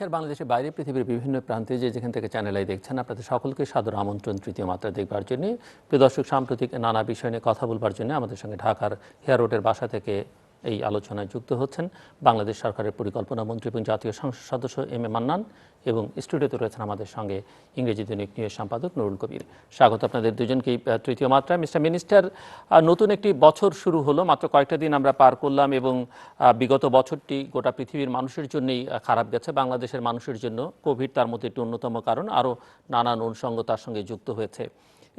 আর বাংলাদেশের বাইরে পৃথিবীর বিভিন্ন প্রান্তে যেখান থেকে চ্যানেল আই দেখছেন, আপনাদের সকলকে সাদর আমন্ত্রণ তৃতীয় মাত্রা দেখবার জন্য। প্রিয় দর্শক, সাম্প্রতিক নানা বিষয় নিয়ে কথা বলবার জন্য আমাদের সঙ্গে ঢাকার হেয়ার রোডের বাসা থেকে এই আলোচনায় যুক্ত হচ্ছেন বাংলাদেশ সরকারের পরিকল্পনা মন্ত্রী এবং জাতীয় সংসদ সদস্য এম এ মান্নান, এবং স্টুডিওতে রয়েছেন আমাদের সঙ্গে ইংরেজি দৈনিক নিউজ সম্পাদক নুরুল কবির। স্বাগত আপনাদের দুজনকেই তৃতীয় মাত্রায়। মিস্টার মিনিস্টার, নতুন একটি বছর শুরু হলো, মাত্র কয়েকটা দিন আমরা পার করলাম, এবং বিগত বছরটি গোটা পৃথিবীর মানুষের জন্যই খারাপ গেছে। বাংলাদেশের মানুষের জন্য কোভিড তার মধ্যে একটি অন্যতম কারণ, আরও নানান অনুষঙ্গ তার সঙ্গে যুক্ত হয়েছে।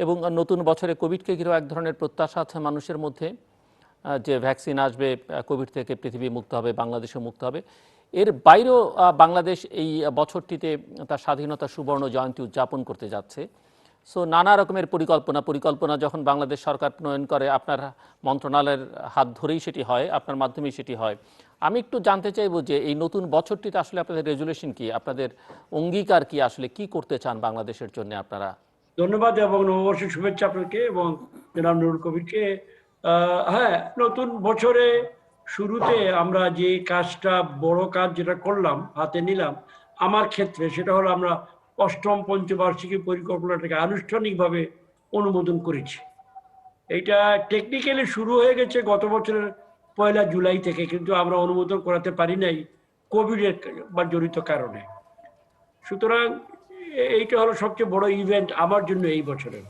এবং নতুন বছরে কোভিডকে ঘিরেও এক ধরনের প্রত্যাশা আছে মানুষের মধ্যে যে ভ্যাকসিন আসবে, কোভিড থেকে পৃথিবী মুক্ত হবে, বাংলাদেশও মুক্ত হবে। এর বাইরেও বাংলাদেশ এই বছরটিতে তার স্বাধীনতা সুবর্ণ জয়ন্তী উদযাপন করতে যাচ্ছে। সো নানা রকমের পরিকল্পনা যখন বাংলাদেশ সরকার প্রণয়ন করে, আপনার মন্ত্রণালয়ের হাত ধরেই সেটি হয়, আপনার মাধ্যমেই সেটি হয়। আমি একটু জানতে চাইব যে এই নতুন বছরটিতে আসলে আপনাদের রেজুলেশন কি, আপনাদের অঙ্গীকার কি, আসলে কি করতে চান বাংলাদেশের জন্য আপনারা? ধন্যবাদ এবং নববর্ষের শুভেচ্ছা আপনাকে এবং জনাব নুরুল কবিরকে। হ্যাঁ, নতুন বছরে শুরুতে আমরা যে কাজটা, বড় কাজ যেটা করলাম, হাতে নিলাম, আমার ক্ষেত্রে সেটা হলো আমরা অষ্টম পঞ্চবার্ষিকী পরিকল্পনাটাকে আনুষ্ঠানিকভাবে অনুমোদন করেছি। এইটা টেকনিক্যালি শুরু হয়ে গেছে গত বছরের 1 জুলাই থেকে, কিন্তু আমরা অনুমোদন করাতে পারি নাই কোভিডের বা জড়িত কারণে। সুতরাং এইটা হলো সবচেয়ে বড় ইভেন্ট আমার জন্য এই বছরের।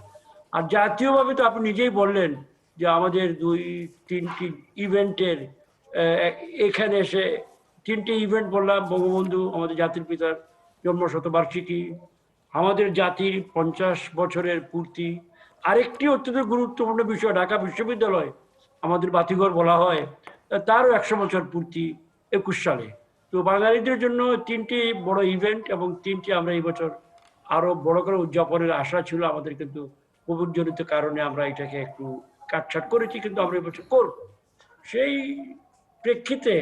আর জাতীয়ভাবে তো আপনি নিজেই বললেন যে আমাদের 2-3টি ইভেন্টের এখানে এসে 3টে ইভেন্ট বললাম। বঙ্গবন্ধু আমাদের জাতির পিতার জন্মশতবার্ষিকী, আমাদের জাতির 50 বছরের পূর্তি, আরেকটি অত্যন্ত গুরুত্বপূর্ণ বিষয়, ঢাকা বিশ্ববিদ্যালয় আমাদের বাতিঘর বলা হয়, তারও 100 বছর পূর্তি 21 সালে। তো বাঙালিদের জন্য 3টি বড় ইভেন্ট, এবং 3টি আমরা এই বছর আরো বড় করে উদযাপনের আশা ছিল আমাদের, কিন্তু কোভিড জনিত কারণে আমরা এটাকে একটু কাটছাট করেছি, কিন্তু আমরা এই বছর করব। সেই প্রেক্ষিতে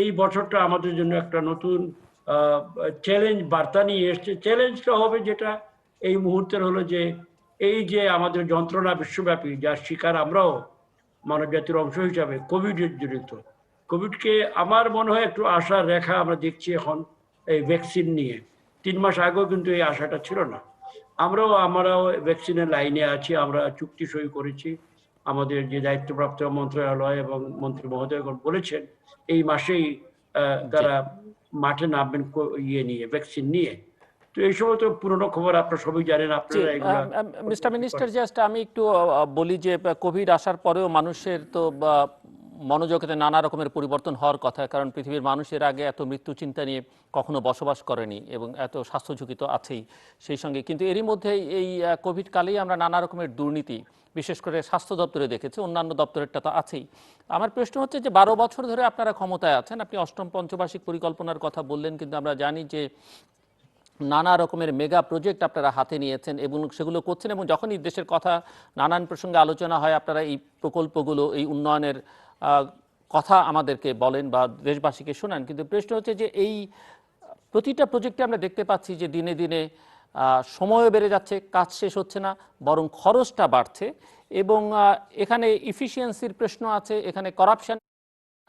এই বছরটা আমাদের জন্য একটা নতুন চ্যালেঞ্জ বার্তা নিয়ে এসছে। চ্যালেঞ্জটা হবে যেটা এই মুহূর্তের হলো যে এই যে আমাদের যন্ত্রণা বিশ্বব্যাপী, যার শিকার আমরাও মানব জাতির অংশ হিসাবে, কোভিডের জড়িত। কোভিডকে আমার মনে হয় একটু আশার রেখা আমরা দেখছি এখন এই ভ্যাকসিন নিয়ে। 3 মাস আগেও কিন্তু এই আশাটা ছিল না। আমরাও ভ্যাকসিনের লাইনে আছি, আমরা চুক্তি সই করেছি। আমাদের যে দায়িত্বপ্রাপ্ত মন্ত্রণালয় এবং মন্ত্রী মহোদয়গণ বলেছেন এই মাসেই তারা মাঠে নামবেন ইয়ে নিয়ে, ভ্যাকসিন নিয়ে। তো এই সময় তো পুরনো খবর আপনারা সবাই জানেন, আপনারা এগুলা। মিস্টার মিনিস্টার, জাস্ট আমি একটু বলি যে কোভিড আসার পরেও মানুষের তো মনোজগতে নানা রকমের পরিবর্তন হওয়ার কথা, কারণ পৃথিবীর মানুষের আগে এত মৃত্যু চিন্তা নিয়ে কখনো বসবাস করেনি, এবং এত স্বাস্থ্য ঝুঁকি তো আছেই সেই সঙ্গে। কিন্তু এরই মধ্যে এই কোভিড কালেই আমরা নানা রকমের দুর্নীতি, বিশেষ করে স্বাস্থ্য দপ্তরে দেখেছি, অন্যান্য দপ্তরেরটা তো আছেই। আমার প্রশ্ন হচ্ছে যে 12 বছর ধরে আপনারা ক্ষমতায় আছেন, আপনি অষ্টম পঞ্চবার্ষিক পরিকল্পনার কথা বললেন, কিন্তু আমরা জানি যে নানা রকমের মেগা প্রজেক্ট আপনারা হাতে নিয়েছেন এবং সেগুলো করছেন, এবং যখনই দেশের কথা নানান প্রসঙ্গে আলোচনা হয় আপনারা এই প্রকল্পগুলো, এই উন্নয়নের কথা আমাদেরকে বলেন বা দেশবাসীকে শোনান। কিন্তু প্রশ্ন হচ্ছে যে এই প্রতিটা প্রজেক্টে আমরা দেখতে পাচ্ছি যে দিনে দিনে সময়ও বেড়ে যাচ্ছে, কাজ শেষ হচ্ছে না, বরং খরচটা বাড়ছে, এবং এখানে ইফিসিয়েন্সির প্রশ্ন আছে, এখানে করাপশন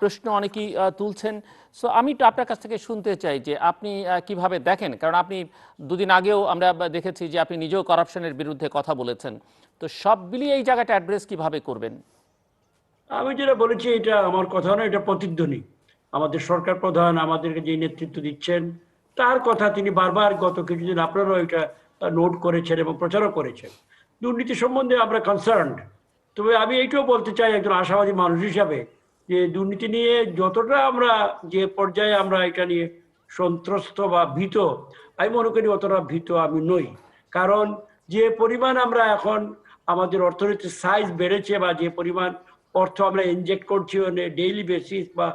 প্রশ্ন অনেকেই তুলছেন। সো আমি একটু আপনার কাছ থেকে শুনতে চাই যে আপনি কিভাবে দেখেন, কারণ আপনি দুদিন আগেও আমরা দেখেছি যে আপনি নিজেও করাপশনের বিরুদ্ধে কথা বলেছেন। তো সব মিলিয়ে এই জায়গাটা অ্যাড্রেস কিভাবে করবেন? আমি যেটা বলেছি এটা আমার কথা না, এটা প্রতিধ্বনি। আমাদের সরকার প্রধান আমাদেরকে যে নেতৃত্ব দিচ্ছেন তার কথা তিনি বারবার গত কিছুদিন আপনারাও এটা নোট করেছেন এবং প্রচারও করেছেন। দুর্নীতি সম্বন্ধে আমরা কনসার্নড। তবে আমি এইটাও বলতে চাই একজন আশাবাদী মানুষ হিসাবে যে দুর্নীতি নিয়ে যতটা আমরা যে পর্যায়ে আমরা এটা নিয়ে সন্ত্রস্ত বা ভীত, আমি মনে করি অতটা ভীত আমি নই। কারণ যে পরিমাণ আমরা এখন আমাদের অর্থনীতির সাইজ বেড়েছে, বা যে পরিমাণ অর্থ আমরা ইনজেক্ট করছি ডেইলি বেসিস বা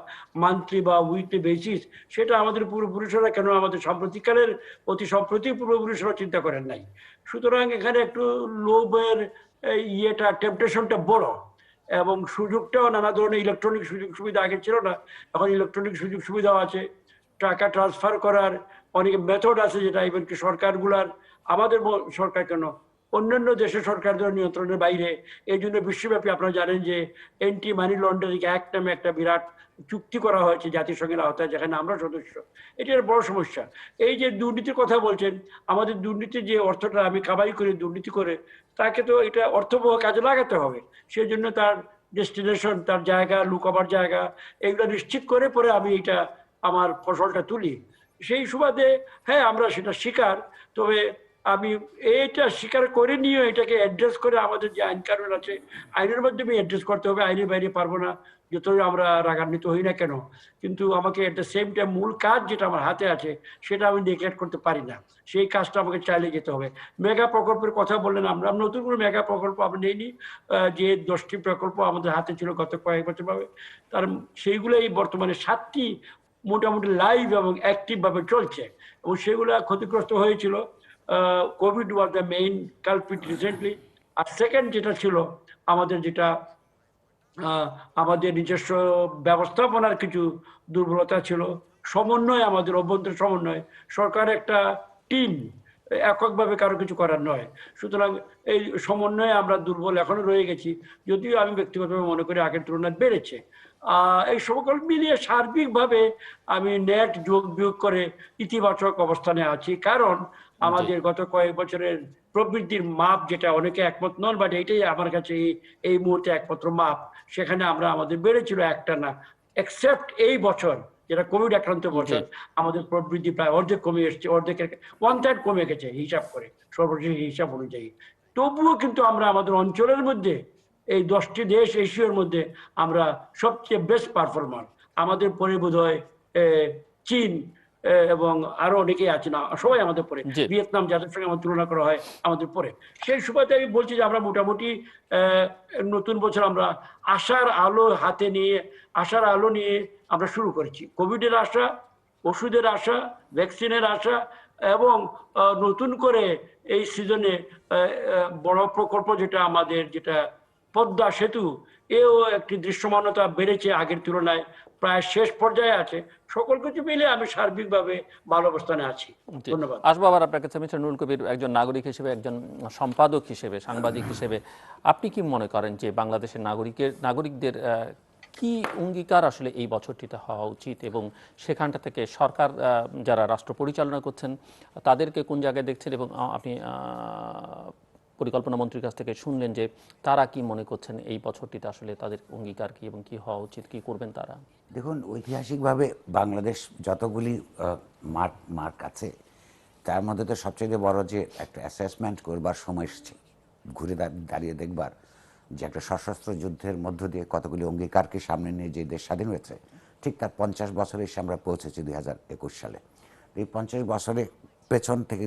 মান্থলি বা উইকলি বেসিস, সেটা আমাদের পূর্বপুরুষরা, কেন আমাদের সাম্প্রতিককালের অতি সম্প্রতি পূর্বপুরুষরা চিন্তা করেন নাই। সুতরাং এখানে একটু লোভের ইয়েটা, টেম্পটেশনটা বড়, এবং সুযোগটাও নানা ধরনের ইলেকট্রনিক সুযোগ সুবিধা আগে ছিল না, এখন ইলেকট্রনিক সুযোগ সুবিধাও আছে। টাকা ট্রান্সফার করার অনেক মেথড আছে, যেটা ইভেন কি সরকারগুলার, আমাদের সরকার কেন, অন্যান্য দেশের সরকারদের নিয়ন্ত্রণের বাইরে। এই জন্য বিশ্বব্যাপী আপনারা জানেন যে এন্টি মানি লন্ডারিং অ্যাক্ট নামে একটা বিরাট চুক্তি করা হয়েছে জাতিসংঘের আওতায়, যেখানে আমরা সদস্য। এটি একটা বড় সমস্যা। এই যে দুর্নীতির কথা বলছেন, আমাদের দুর্নীতির যে অর্থটা আমি কামাই করে দুর্নীতি করে, তাকে তো এটা অর্থবহ কাজে লাগাতে হবে। সেই জন্য তার ডেস্টিনেশন, তার জায়গা, লুকাবার জায়গা, এগুলো নিশ্চিত করে পরে আমি এটা আমার ফসলটা তুলি। সেই সুবাদে হ্যাঁ, আমরা সেটা স্বীকার। তবে আমি এইটা স্বীকার করে নিয়ে এটাকে অ্যাড্রেস করে আমাদের যে আইন কানুন আছে, আইনের মাধ্যমে অ্যাড্রেস করতে হবে। আইনের বাইরে পারবো না, যতই আমরা রাগান্বিত হই না কেন। কিন্তু আমাকে এট দ্য সেম টাইম মূল কাজ যেটা আমার হাতে আছে সেটা আমি নেগলেক্ট করতে পারি না। সেই কাজটা আমাকে চালিয়ে যেতে হবে। মেগা প্রকল্পের কথা বললেন, আমরা নতুন কোনো মেগা প্রকল্প আমরা নেইনি। যে 10টি প্রকল্প আমাদের হাতে ছিল গত কয়েক বছর ভাবে, তার সেইগুলোই বর্তমানে 7টি মোটামুটি লাইভ এবং অ্যাক্টিভ ভাবে চলছে, এবং সেগুলো ক্ষতিগ্রস্ত হয়েছিল। Covid was the main culprit recently. আর সেকেন্ড যেটা ছিল আমাদের, যেটা আমাদের নিজস্ব ব্যবস্থাপনার কিছু দুর্বলতা ছিল। সমন্বয়, আমাদের অভ্যন্তরীণ সমন্বয়, সরকার একটা টিম, এককভাবে কারো কিছু করার নয়। সুতরাং এই সমন্বয়ে আমরা দুর্বল এখনো রয়ে গেছি, যদিও আমি ব্যক্তিগতভাবে মনে করি আগের তুলনায় বেড়েছে। এই সকল মিলিয়ে সার্বিকভাবে আমি নেট যোগ বিয়োগ করে ইতিবাচক অবস্থানে আছি। কারণ আমাদের গত কয়েক বছরের প্রবৃদ্ধির মাপ, যেটা অনেকে একমত নন, বাট এটাই আমার কাছে এই মুহূর্তে একমাত্র মাপ, সেখানে আমরা আমাদের বেড়েছিল একটা না, এক্সেপ্ট এই বছর যেটা কোভিড আক্রান্ত বছর, আমাদের প্রবৃদ্ধি প্রায় অর্ধেক কমে এসছে, অর্ধেকের 1/3 কমে গেছে হিসাব করে, সর্বশেষ হিসাব অনুযায়ী। তবুও কিন্তু আমরা আমাদের অঞ্চলের মধ্যে, এই 10টি দেশ এশিয়ার মধ্যে আমরা সবচেয়ে বেস্ট পারফরমার। আমাদের পরে বোধ হয় চীন এবং আরো অনেকেই আছে, না সবাই আমাদের পরে, ভিয়েতনাম যাদের সঙ্গে আমার তুলনা করা হয় আমাদের পরে। সেই সুবাদে আমি বলছি যে আমরা মোটামুটি নতুন বছর আমরা আশার আলো হাতে নিয়ে, আশার আলো নিয়ে আমরা শুরু করেছি। কোভিডের আশা, ওষুধের আশা, ভ্যাকসিনের আশা, এবং নতুন করে এই সিজনে বড় প্রকল্প যেটা আমাদের, যেটা পদ্মা সেতু, এও একটি দৃশ্যমানতা বেড়েছে আগের তুলনায়, প্রায় শেষ পর্যায়ে আছে। সকল কিছু মিলে আমি সার্বিকভাবে ভালো অবস্থানে আছি। ধন্যবাদ। আসবো আবার আপনার কাছে মিস্টার নুরুল কবির, একজন নাগরিক হিসেবে, একজন সম্পাদক হিসেবে, সাংবাদিক হিসেবে আপনি কি মনে করেন যে বাংলাদেশের নাগরিকদের কি অঙ্গীকার আসলে এই বছরটিতে হওয়া উচিত, এবং সেখানটা থেকে সরকার যারা রাষ্ট্র পরিচালনা করছেন তাদেরকে কোন জায়গায় দেখছেন, এবং আপনি পরিকল্পনা মন্ত্রীর কাছ থেকে শুনলেন যে তারা কি মনে করছেন এই বছরটিতে আসলে তাদের অঙ্গীকার কি এবং কি হওয়া উচিত, কি করবেন তারা? দেখুন, ঐতিহাসিকভাবে বাংলাদেশ যতগুলি মার্ক আছে, তার মধ্যে তো সবচেয়ে বড় যে একটা অ্যাসেসমেন্ট করবার সময় এসছে, ঘুরে দাঁড়িয়ে দেখবার যে একটা সশস্ত্র যুদ্ধের মধ্য দিয়ে কতগুলি অঙ্গীকারকে সামনে নিয়ে যে দেশ স্বাধীন হয়েছে, ঠিক তার 50 বছরে এসে আমরা পৌঁছেছি 2021 সালে। এই 50 বছরে পেছন থেকে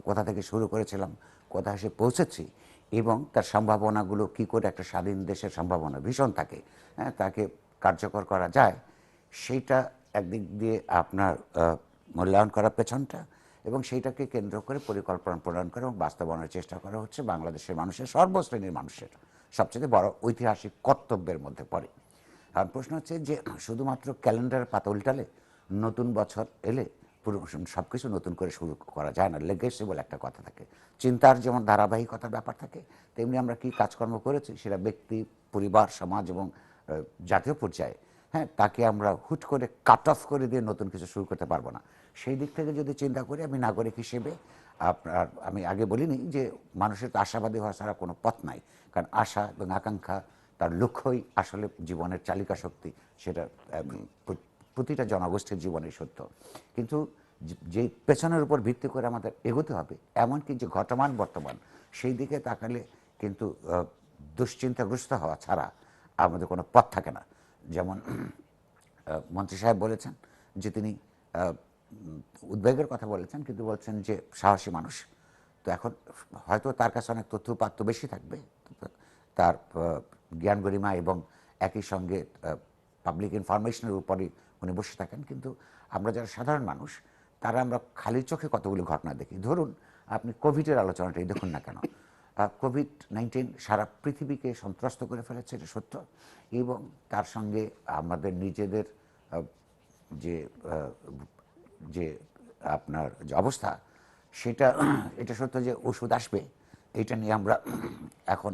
কোথা থেকে শুরু করেছিলাম, কোথা এসে পৌঁছেছি, এবং তার সম্ভাবনাগুলো কি করে একটা স্বাধীন দেশের সম্ভাবনা ভীষণ থাকে, হ্যাঁ, তাকে কার্যকর করা যায়, সেইটা একদিক দিয়ে আপনার মূল্যায়ন করার পেছনটা, এবং সেইটাকে কেন্দ্র করে পরিকল্পনা প্রণয়ন করা এবং বাস্তবায়নের চেষ্টা করা হচ্ছে বাংলাদেশের মানুষের, সর্বশ্রেণীর মানুষের সবচেয়ে বড় ঐতিহাসিক কর্তব্যের মধ্যে পড়ে। আর প্রশ্ন হচ্ছে যে শুধুমাত্র ক্যালেন্ডারের পাতা উল্টালে, নতুন বছর এলে পুরো সব কিছু নতুন করে শুরু করা যায় না। লেগেসি বলে একটা কথা থাকে, চিন্তার যেমন ধারাবাহিকতার ব্যাপার থাকে, তেমনি আমরা কি কাজকর্ম করেছি সেটা ব্যক্তি, পরিবার, সমাজ এবং জাতীয় পর্যায়ে, হ্যাঁ, তাকে আমরা হুট করে কাট অফ করে দিয়ে নতুন কিছু শুরু করতে পারবো না। সেই দিক থেকে যদি চিন্তা করি, আমি নাগরিক হিসেবে আমি আগে বলিনি যে মানুষের তো আশাবাদী হওয়া ছাড়া কোনো পথ নাই, কারণ আশা এবং আকাঙ্ক্ষা তার লক্ষ্যই আসলে জীবনের চালিকা শক্তি, সেটা প্রতিটা জনগোষ্ঠীর জীবনে সত্য। কিন্তু যে পেছনের উপর ভিত্তি করে আমাদের এগোতে হবে, এমনকি যে ঘটমান বর্তমান, সেই দিকে তাকালে কিন্তু দুশ্চিন্তাগ্রস্ত হওয়া ছাড়া আমাদের কোনো পথ থাকে না। যেমন মন্ত্রী সাহেব বলেছেন যে তিনি উদ্বেগের কথা বলেছেন, কিন্তু বলছেন যে সাহসী মানুষ। তো এখন হয়তো তার কাছে অনেক তথ্য উপাত্ত বেশি থাকবে, তার জ্ঞান গরিমা এবং একই সঙ্গে পাবলিক ইনফরমেশনের উপরই উনি বসে থাকেন। কিন্তু আমরা যারা সাধারণ মানুষ, তারা আমরা খালি চোখে কতগুলি ঘটনা দেখি। ধরুন আপনি কোভিডের আলোচনাটাই দেখুন না কেন, কোভিড-19 সারা পৃথিবীকে সন্ত্রস্ত করে ফেলেছে, এটা সত্য। এবং তার সঙ্গে আমাদের নিজেদের যে যে আপনার যে অবস্থা, সেটা এটা সত্য যে ওষুধ আসবে, এটা নিয়ে আমরা এখন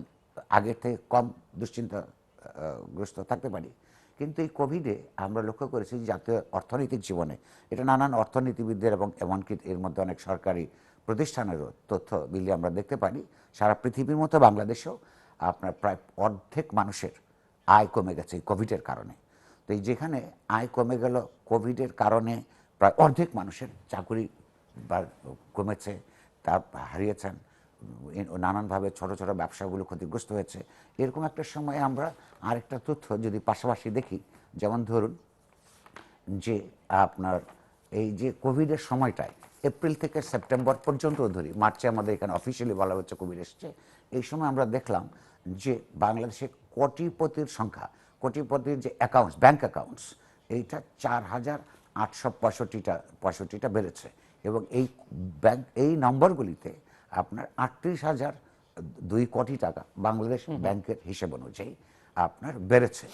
আগের থেকে কম দুশ্চিন্তাগ্রস্ত থাকতে পারি। কিন্তু এই কোভিডে আমরা লক্ষ্য করেছি জাতীয় অর্থনৈতিক জীবনে এটা নানান অর্থনীতিবিদদের এবং এমনকি এর মধ্যে অনেক সরকারি প্রতিষ্ঠানেরও তথ্য মিলিয়ে আমরা দেখতে পারি সারা পৃথিবীর মতো বাংলাদেশেও আপনার প্রায় অর্ধেক মানুষের আয় কমে গেছে এই কোভিডের কারণে। তো এই যেখানে আয় কমে গেল কোভিডের কারণে, প্রায় অর্ধেক মানুষের চাকরি কমেছে, তা হারিয়েছেন, নানানভাবে ছোট ছোট ব্যবসাগুলো ক্ষতিগ্রস্ত হয়েছে। এরকম একটা সময়ে আমরা আরেকটা তথ্য যদি পাশাপাশি দেখি, যেমন ধরুন যে আপনার এই যে কোভিডের সময়টায় এপ্রিল থেকে সেপ্টেম্বর পর্যন্ত ধরি, মার্চে আমাদের এখানে অফিসিয়ালি বলা হচ্ছে কোভিড এসছে, এই সময় আমরা দেখলাম যে বাংলাদেশে কোটিপতির সংখ্যা, কোটিপতির যে অ্যাকাউন্টস, ব্যাংক অ্যাকাউন্টস, এইটা 4,865টা বেড়েছে। এবং এই ব্যাংক, এই নম্বরগুলিতে আপনার 38,002 কোটি টাকা বাংলাদেশ ব্যাংকের হিসেব অনুযায়ী আপনার বেড়েছে।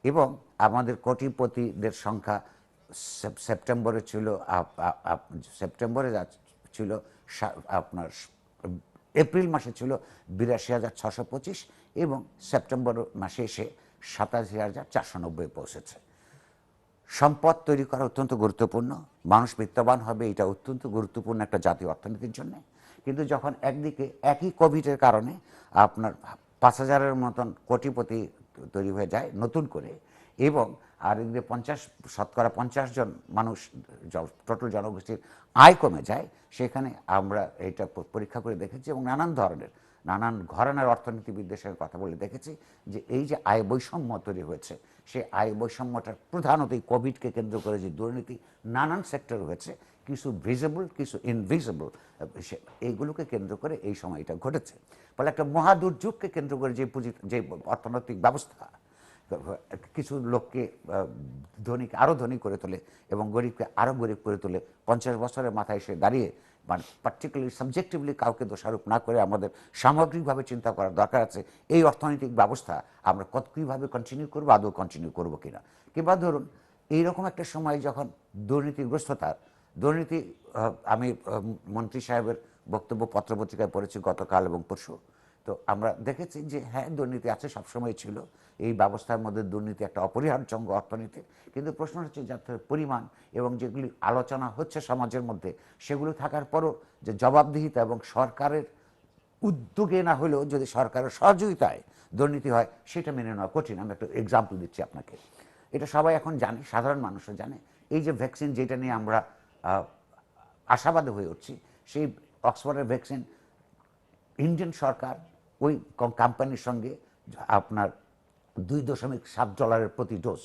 এবং আমাদের কোটিপতিদের সংখ্যা সেপ্টেম্বরে ছিল আপনার এপ্রিল মাসে ছিল 82,625 এবং সেপ্টেম্বর মাসে এসে 87,490 পৌঁছেছে। সম্পদ তৈরি করা অত্যন্ত গুরুত্বপূর্ণ, মানুষ বিত্তবান হবে, এটা অত্যন্ত গুরুত্বপূর্ণ একটা জাতীয় অর্থনীতির জন্য। কিন্তু যখন একদিকে একই কোভিডের কারণে আপনার 5,000-এর মতন কোটিপতি তৈরি হয়ে যায় নতুন করে, এবং আর এদিকে 50% জন মানুষ টোটাল জনগোষ্ঠীর আয় কমে যায়, সেখানে আমরা এটা পরীক্ষা করে দেখেছি এবং নানান ঘরানার অর্থনীতিবিদদের সঙ্গে কথা বলে দেখেছি যে এই যে আয় বৈষম্য তৈরি হয়েছে, সেই আয় বৈষম্যটার প্রধানত এই কোভিডকে কেন্দ্র করে যে দুর্নীতি নানান সেক্টর হয়েছে, কিছু ভিজিবল কিছু ইনভিজিবল, এইগুলোকে কেন্দ্র করে এই সময়টা ঘটেছে। ফলে একটা মহাদুর্যোগকে কেন্দ্র করে যে অর্থনৈতিক ব্যবস্থা কিছু লোককে ধনীকে আরও ধনী করে তোলে এবং গরিবকে আরও গরিব করে তোলে, 50 বছরের মাথায় এসে দাঁড়িয়ে, মানে পার্টিকুলারলি সাবজেক্টিভলি কাউকে দোষারোপ না করে আমাদের সামগ্রিকভাবে চিন্তা করার দরকার আছে এই অর্থনৈতিক ব্যবস্থা আমরা কীভাবে কন্টিনিউ করবো, আদৌ কন্টিনিউ করবো কিনা। কিংবা ধরুন এইরকম একটা সময় যখন দুর্নীতি, আমি মন্ত্রী সাহেবের বক্তব্য পত্রপত্রিকায় পড়েছি গতকাল এবং পরশু, তো আমরা দেখেছি যে হ্যাঁ দুর্নীতি আছে, সবসময় ছিল, এই ব্যবস্থার মধ্যে দুর্নীতি একটা অপরিহার্য অঙ্গ অর্থনীতির। কিন্তু প্রশ্ন হচ্ছে যার পরিমাণ এবং যেগুলি আলোচনা হচ্ছে সমাজের মধ্যে, সেগুলো থাকার পরও যে জবাবদিহিতা এবং সরকারের উদ্যোগে না হলেও যদি সরকারের সহযোগিতায় দুর্নীতি হয়, সেটা মেনে নেওয়া কঠিন। আমি একটা এক্সাম্পল দিচ্ছি আপনাকে, এটা সবাই এখন জানে, সাধারণ মানুষও জানে। এই যে ভ্যাকসিন, যেটা নিয়ে আমরা আশাবাদী হয়ে উঠছি, সেই অক্সফোর্ডের ভ্যাকসিন ইন্ডিয়ান সরকার ওই কোম্পানির সঙ্গে আপনার $2.7 প্রতি ডোজ,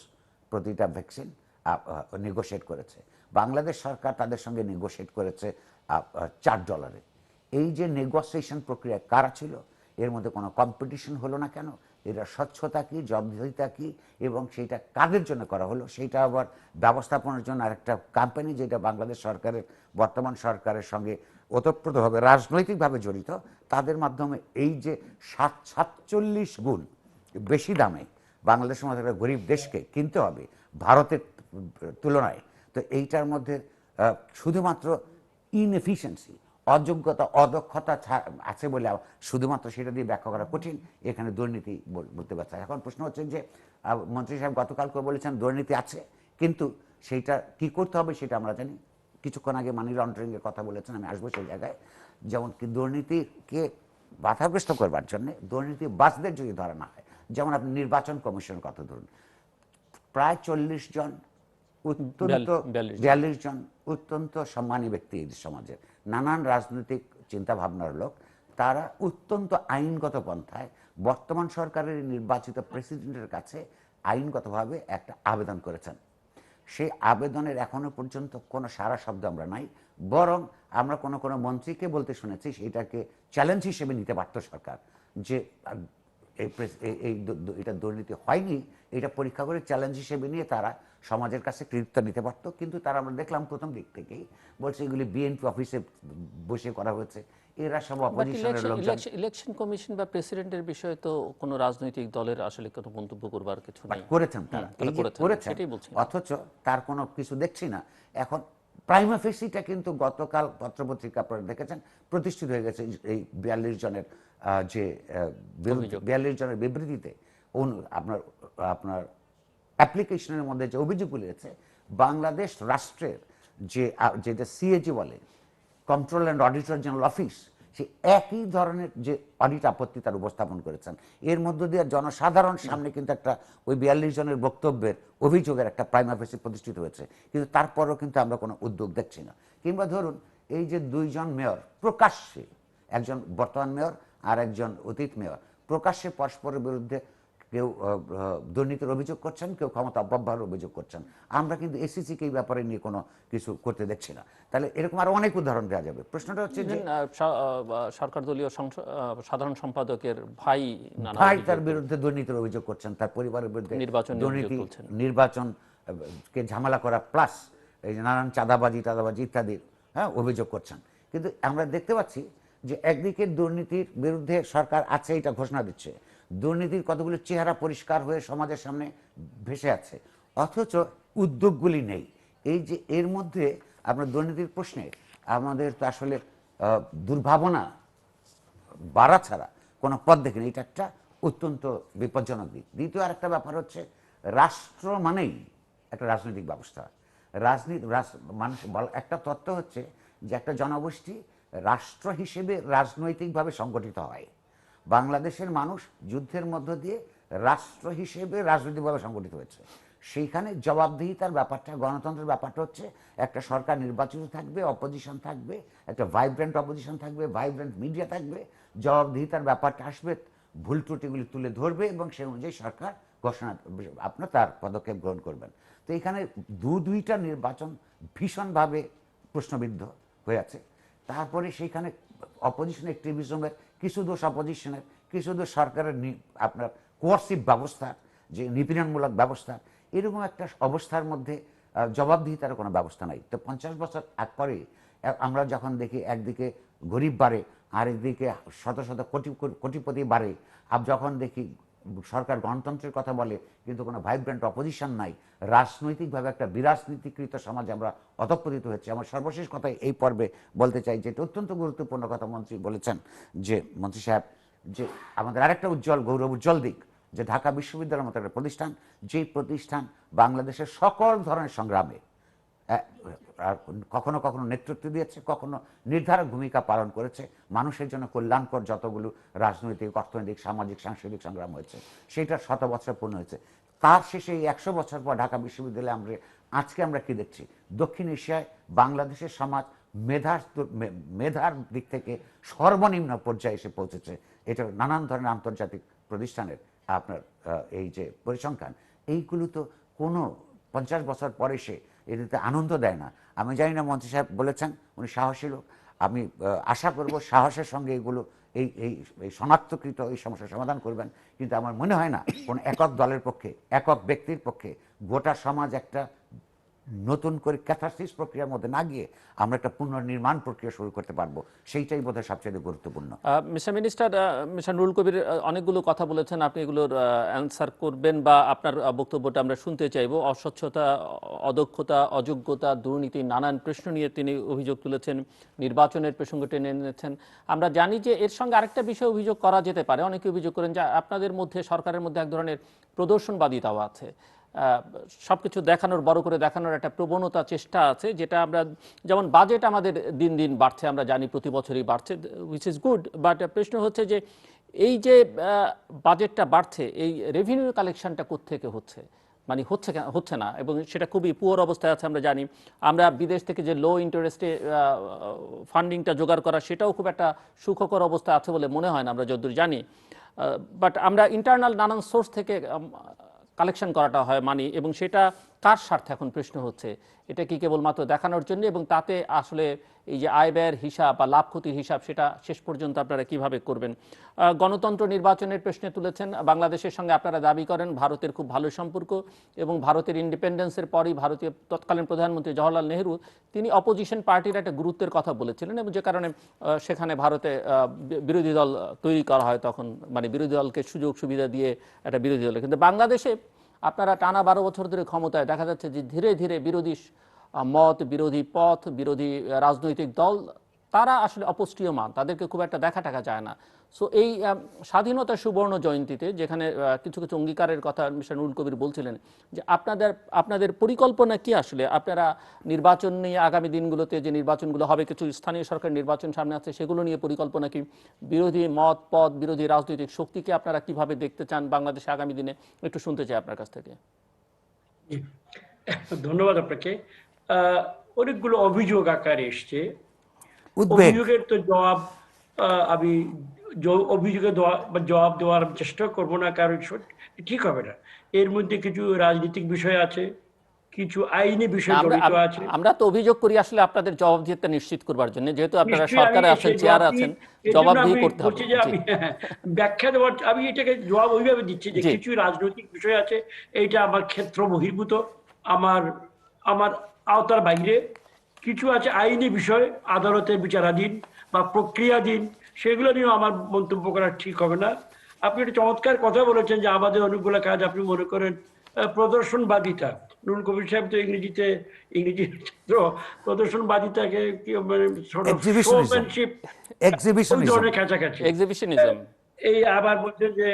প্রতিটা ভ্যাকসিন নেগোশিয়েট করেছে। বাংলাদেশ সরকার তাদের সঙ্গে নেগোশিয়েট করেছে $4। এই যে নেগোসিয়েশন প্রক্রিয়া কারা ছিল, এর মধ্যে কোনো কম্পিটিশন হলো না কেন, এটা স্বচ্ছতা কি, জবাবদিহিতা কি, এবং সেইটা কাদের জন্য করা হলো, সেইটা আবার ব্যবস্থাপনার জন্য আরেকটা কোম্পানি, যেটা বাংলাদেশ সরকারের, বর্তমান সরকারের সঙ্গে ওতপ্রোতভাবে রাজনৈতিকভাবে জড়িত, তাদের মাধ্যমে এই যে 47 গুণ বেশি দামে বাংলাদেশের মতো একটা গরিব দেশকে কিনতে হবে ভারতের তুলনায়, তো এইটার মধ্যে শুধুমাত্র ইনএফিসিয়েন্সি, অযোগ্যতা, অদক্ষতা আছে বলে শুধুমাত্র সেটা দিয়ে ব্যাখ্যা করা কঠিন। এখানে দুর্নীতি বলতে পারছে। এখন প্রশ্ন হচ্ছে যে মন্ত্রী সাহেব গতকালকে বলেছেন দুর্নীতি আছে, কিন্তু সেইটা কি করতে হবে সেটা আমরা জানি। কিছুক্ষণ আগে মানি লন্ডারিংয়ের কথা বলেছেন, আমি আসবো সেই জায়গায়। যেমন কি দুর্নীতিকে বাধাগ্রস্ত করবার জন্য দুর্নীতিবাজদের যদি ধরা না হয়, যেমন আপনি নির্বাচন কমিশনের কথা ধরুন, প্রায় 42 জন অত্যন্ত সম্মানী ব্যক্তি এই সমাজের, নানান রাজনৈতিক চিন্তা ভাবনার লোক, তারা অত্যন্ত আইনগত পন্থায় বর্তমান সরকারের নির্বাচিত প্রেসিডেন্টের কাছে আইনগতভাবে একটা আবেদন করেছেন। সেই আবেদনের এখনো পর্যন্ত কোনো সারা শব্দ আমরা নাই, বরং আমরা কোনো মন্ত্রীকে বলতে শুনেছি সেটাকে চ্যালেঞ্জ হিসেবে নিতে পারত সরকার, যে এটা দুর্নীতি হয়নি, এটা পরীক্ষা করে চ্যালেঞ্জ হিসেবে নিয়ে তারা সমাজের কাছে কৃতিত্ব নিতে পারত। কিন্তু তারা, আমরা দেখলাম প্রথম দিক থেকেই বলছে এগুলি বিএনপি অফিসে বসে করা হয়েছে, এরা সব অপোজিশনের লোকজন। ইলেকশন কমিশন বা প্রেসিডেন্টের বিষয়ে তো কোনো রাজনৈতিক দলের আসলে কোনো মন্তব্য করবার কিছু নেই, করেছেন তারা, করেছেন, সেটাই বলছি। অথচ তার কোনো কিছু দেখছি না। এখন প্রাইমা ফেসিটা কিন্তু গতকাল পত্রপত্রিকা আপনারা দেখেছেন প্রতিষ্ঠিত হয়ে গেছে এই 42 জনের যে 42 জনের বিবৃতিতে আপনার আপনার অ্যাপ্লিকেশনের মধ্যে যে অভিযোগগুলি আছে, বাংলাদেশ রাষ্ট্রের যে যেটা সিএজি বলে, control and auditor general office, সে একই ধরনের যে অডিট আপত্তি তার উপস্থাপন করেছেন। এর মধ্য দিয়ে জনসাধারণ সামনে কিন্তু একটা ওই 42 জনের বক্তব্যের অভিযোগের একটা প্রাইমা ফেসি প্রতিষ্ঠিত হয়েছে, কিন্তু তারপরেও কিন্তু আমরা কোনো উদ্যোগ দেখছি না। কিংবা ধরুন এই যে 2 জন মেয়র প্রকাশ্যে, একজন বর্তমান মেয়র আর একজন অতীত মেয়র, প্রকাশ্যে পরস্পরের বিরুদ্ধে কেউ দুর্নীতির অভিযোগ করছেন, কেউ ক্ষমতা অপব্যবহারের অভিযোগ করছেন। আমরা কিন্তু এসিসিকে এই ব্যাপারে নিয়ে কোনো কিছু করতে দেখছি না। তাহলে এরকম আরো অনেক উদাহরণ দেওয়া যাবে। প্রশ্নটা হচ্ছে যে সরকার দলীয় সাধারণ সম্পাদকের ভাই তার বিরুদ্ধে দুর্নীতির অভিযোগ করছেন, তার পরিবারের বিরুদ্ধে দুর্নীতি, নির্বাচনকে ঝামেলা করা, প্লাস এই যে নানান চাঁদাবাজি ইত্যাদি অভিযোগ করছেন। কিন্তু আমরা দেখতে পাচ্ছি যে একদিকে দুর্নীতির বিরুদ্ধে সরকার আছে, এটা ঘোষণা দিচ্ছে, দুর্নীতির কতগুলো চেহারা পরিষ্কার হয়ে সমাজের সামনে ভেসে আছে, অথচ উদ্যোগগুলি নেই। এই যে এর মধ্যে আপনার দুর্নীতির প্রশ্নে আমাদের তো আসলে দুর্ভাবনা বাড়া ছাড়া কোনো পথ দেখেনি। এটা একটা অত্যন্ত বিপজ্জনক দিক। দ্বিতীয় আরেকটা ব্যাপার হচ্ছে, রাষ্ট্র মানেই একটা রাজনৈতিক ব্যবস্থা। মানুষ একটা তত্ত্ব হচ্ছে যে একটা জনগোষ্ঠী রাষ্ট্র হিসেবে রাজনৈতিকভাবে সংগঠিত হয়। বাংলাদেশের মানুষ যুদ্ধের মধ্য দিয়ে রাষ্ট্র হিসেবে রাজনৈতিকভাবে সংগঠিত হয়েছে। সেইখানে জবাবদিহিতার ব্যাপারটা, গণতন্ত্রের ব্যাপারটা হচ্ছে একটা সরকার নির্বাচিত থাকবে, অপোজিশন থাকবে, একটা ভাইব্রেন্ট অপোজিশন থাকবে, ভাইব্রেন্ট মিডিয়া থাকবে, জবাবদিহিতার ব্যাপারটা আসবে, ভুল ত্রুটিগুলি তুলে ধরবে এবং সেই অনুযায়ী সরকার ঘোষণা আপনার তার পদক্ষেপ গ্রহণ করবেন। তো এখানে দুইটা নির্বাচন ভীষণভাবে প্রশ্নবিদ্ধ হয়ে আছে। তারপরে সেইখানে অপোজিশন অ্যাক্টিভিজমের কিছু দোষ অপোজিশনের, কিছু দোষ সরকারের আপনার কোয়ার্সিভ ব্যবস্থা, যে নিপীড়নমূলক ব্যবস্থা, এরকম একটা অবস্থার মধ্যে জবাবদিহিতার কোনো ব্যবস্থা নাই। তো 50 বছর আগ পরে আমরা যখন দেখি একদিকে গরিব বাড়ে, আরেকদিকে শত শত কোটিপতি বাড়ে, যখন দেখি সরকার গণতন্ত্রের কথা বলে কিন্তু কোনো ভাইব্রেন্ট অপোজিশন নাই, রাজনৈতিকভাবে একটা বিরাজনীতিকৃত সমাজে আমরা অধঃপতিত হয়েছে। আমার সর্বশেষ কথা এই পর্বে বলতে চাই, যে এটা অত্যন্ত গুরুত্বপূর্ণ কথা মন্ত্রী বলেছেন, যে মন্ত্রী সাহেব, যে আমাদের আরেকটা গৌরব উজ্জ্বল দিক, যে ঢাকা বিশ্ববিদ্যালয়ের মতো একটা প্রতিষ্ঠান, যেই প্রতিষ্ঠান বাংলাদেশের সকল ধরনের সংগ্রামে কখনো কখনো নেতৃত্ব দিয়েছে, কখনো নির্ধারক ভূমিকা পালন করেছে, মানুষের জন্য কল্যাণকর যতগুলো রাজনৈতিক, অর্থনৈতিক, সামাজিক, সাংস্কৃতিক সংগ্রাম হয়েছে, সেটা 100 বছর পূর্ণ হয়েছে। তার শেষে এই 100 বছর পর ঢাকা বিশ্ববিদ্যালয়ে আজকে আমরা কি দেখছি? দক্ষিণ এশিয়ায় বাংলাদেশের সমাজ মেধার দিক থেকে সর্বনিম্ন পর্যায়ে এসে পৌঁছেছে। এটা নানান ধরনের আন্তর্জাতিক প্রতিষ্ঠানের আপনার এই যে পরিসংখ্যান, এইগুলো তো কোনো 50 বছর পরে এসে এটাতে আনন্দ দেয় না। আমি জানি না, মন্ত্রী সাহেব বলেছেন উনি সাহসী লোক, আমি আশা করব সাহসের সঙ্গে এগুলো এই শনাক্তকৃত এই সমস্যার সমাধান করবেন। কিন্তু আমার মনে হয় না কোনো একক দলের পক্ষে, একক ব্যক্তির পক্ষে গোটা সমাজ একটা নতুন করে ক্যাথারসিস প্রক্রিয়ার মধ্যে না গিয়ে আমরা একটা পুনর্নির্মাণ প্রক্রিয়া শুরু করতে পারবো। সেইটাই বোধহয় সবচেয়ে গুরুত্বপূর্ণ। মিস্টার মিনিস্টার, মিস্টার নুরুল কবির অনেকগুলো কথা বলেছেন, আপনি এগুলোর অ্যান্সার করবেন বা আপনার বক্তব্যটা আমরা শুনতে চাইব। অস্বচ্ছতা, অদক্ষতা, অযোগ্যতা, দুর্নীতি, নানান প্রশ্ন নিয়ে তিনি অভিযোগ তুলেছেন, নির্বাচনের প্রসঙ্গ টেনে এনেছেন। আমরা জানি যে এর সঙ্গে আরেকটা বিষয় অভিযোগ করা যেতে পারে, অনেকে অভিযোগ করেন যে আপনাদের মধ্যে, সরকারের মধ্যে এক ধরনের প্রদর্শনবাদিতাও আছে, সবকিছু দেখানোর, বড় করে দেখানোর একটা প্রবণতা, চেষ্টা আছে, যেটা আমরা যেমন বাজেট আমাদের দিন দিন বাড়ছে, আমরা জানি প্রতি বছরই বাড়ছে, হুইচ ইজ গুড, বাট প্রশ্ন হচ্ছে যে এই যে বাজেটটা বাড়ছে, এই রেভিনিউ কালেকশনটা কোত্থেকে হচ্ছে, মানে হচ্ছে না, এবং সেটা খুবই পুয়ার অবস্থায় আছে। আমরা জানি আমরা বিদেশ থেকে যে লো ইন্টারেস্টে ফান্ডিংটা জোগাড় করা, সেটাও খুব একটা সুখকর অবস্থা আছে বলে মনে হয় না, আমরা যতদূর জানি। বাট আমরা ইন্টারনাল নানান সোর্স থেকে কালেকশন করাটা হয় মানি, এবং সেটা কার স্বার্থে এখন প্রশ্ন হচ্ছে? এটা কি কেবলমাত্র দেখানোর জন্য, এবং তাতে আসলে এই যে আয় ব্যয়ের হিসাব বা লাভ ক্ষতির হিসাব, সেটা শেষ পর্যন্ত আপনারা কিভাবে করবেন? গণতন্ত্র, নির্বাচনের প্রশ্নে তুলেছেন। বাংলাদেশের সঙ্গে আপনারা দাবি করেন ভারতের খুব ভালো সম্পর্ক, এবং ভারতের ইন্ডিপেন্ডেন্সের পরই ভারতীয় তৎকালীন প্রধানমন্ত্রী জওহরলাল নেহরু তিনি অপোজিশন পার্টির একটা গুরুত্বের কথা বলেছিলেন, এবং যে কারণে সেখানে ভারতে বিরোধী দল তৈরি করা হয় তখন, মানে বিরোধী দলকে সুযোগ সুবিধা দিয়ে একটা বিরোধী দল। কিন্তু বাংলাদেশে আপনারা টানা 12 বছর ধরে ক্ষমতায়, দেখা যাচ্ছে যে ধীরে ধীরে বিরোধী মত, বিরোধী পথ, বিরোধী রাজনৈতিক দল, তারা আসলে অপষ্টীয়মান, তাদেরকে খুব একটা দেখা টাকা যায় না। সো এই স্বাধীনতা সুবর্ণ জয়ন্তীতে যেখানে কিছু কিছু অঙ্গীকারের কথা মিস্টার নুরুল কবির বলছিলেন, যে আপনাদের পরিকল্পনা কি আসলে? আপনারা নির্বাচন নিয়ে আগামী দিনগুলোতে যে নির্বাচনগুলো হবে, কিছু স্থানীয় সরকার নির্বাচন সামনে আছে, সেগুলো নিয়ে পরিকল্পনা কি? বিরোধী মত পথ, বিরোধী রাজনৈতিক শক্তিকে আপনারা কিভাবে দেখতে চান বাংলাদেশে আগামী দিনে, একটু শুনতে চাই আপনার কাছ থেকে। ধন্যবাদ আপনাকে। অনেকগুলো অভিযোগ আকারে এসছে। উদ্বেগ। অভিযোগের তো জবাব আমি অভিযোগের জবাব দেওয়ার চেষ্টা করব না, কারণ ঠিক হবে না। এর মধ্যে কিছু রাজনৈতিক বিষয় আছে, কিছু আইনি বিষয় জড়িত আছে। আমরা তো অভিযোগ করি আসলে আপনাদের জবাবদিহিতা নিশ্চিত করবার জন্য, যেহেতু আপনারা নিশ্চয়ই আমি সরকারে আছেন, চেয়ারে আছেন, জবাবদিহি করতে হবে। বলছি যে আমি ব্যাখ্যা দেওয়ার, আমি এটাকে জবাব ওইভাবে দিচ্ছি যে কিছু রাজনৈতিক বিষয় আছে, এইটা আমার ক্ষেত্র বহির্ভূত, আমার আমার আওতার বাইরে। কিছু আছে আইনি বিষয়, আদালতের বিচারাধীন বা প্রক্রিয়াধীন, সেগুলো নিয়েও আমার মন্তব্য করা ঠিক হবে না। আপনি একটা চমৎকার কথা বলেছেন যে আমাদের অনেকগুলো কাজ আপনি মনে করেন প্রদর্শনবাদিতা। নুরুল কবির সাহেব তো ইংরেজি ছাত্র। প্রদর্শনবাদিতাকে মানে শোম্যানশিপ, ওই ধরনের কাছাকাছি এক্সিবিশনিজম। এই আবার বলছেন যে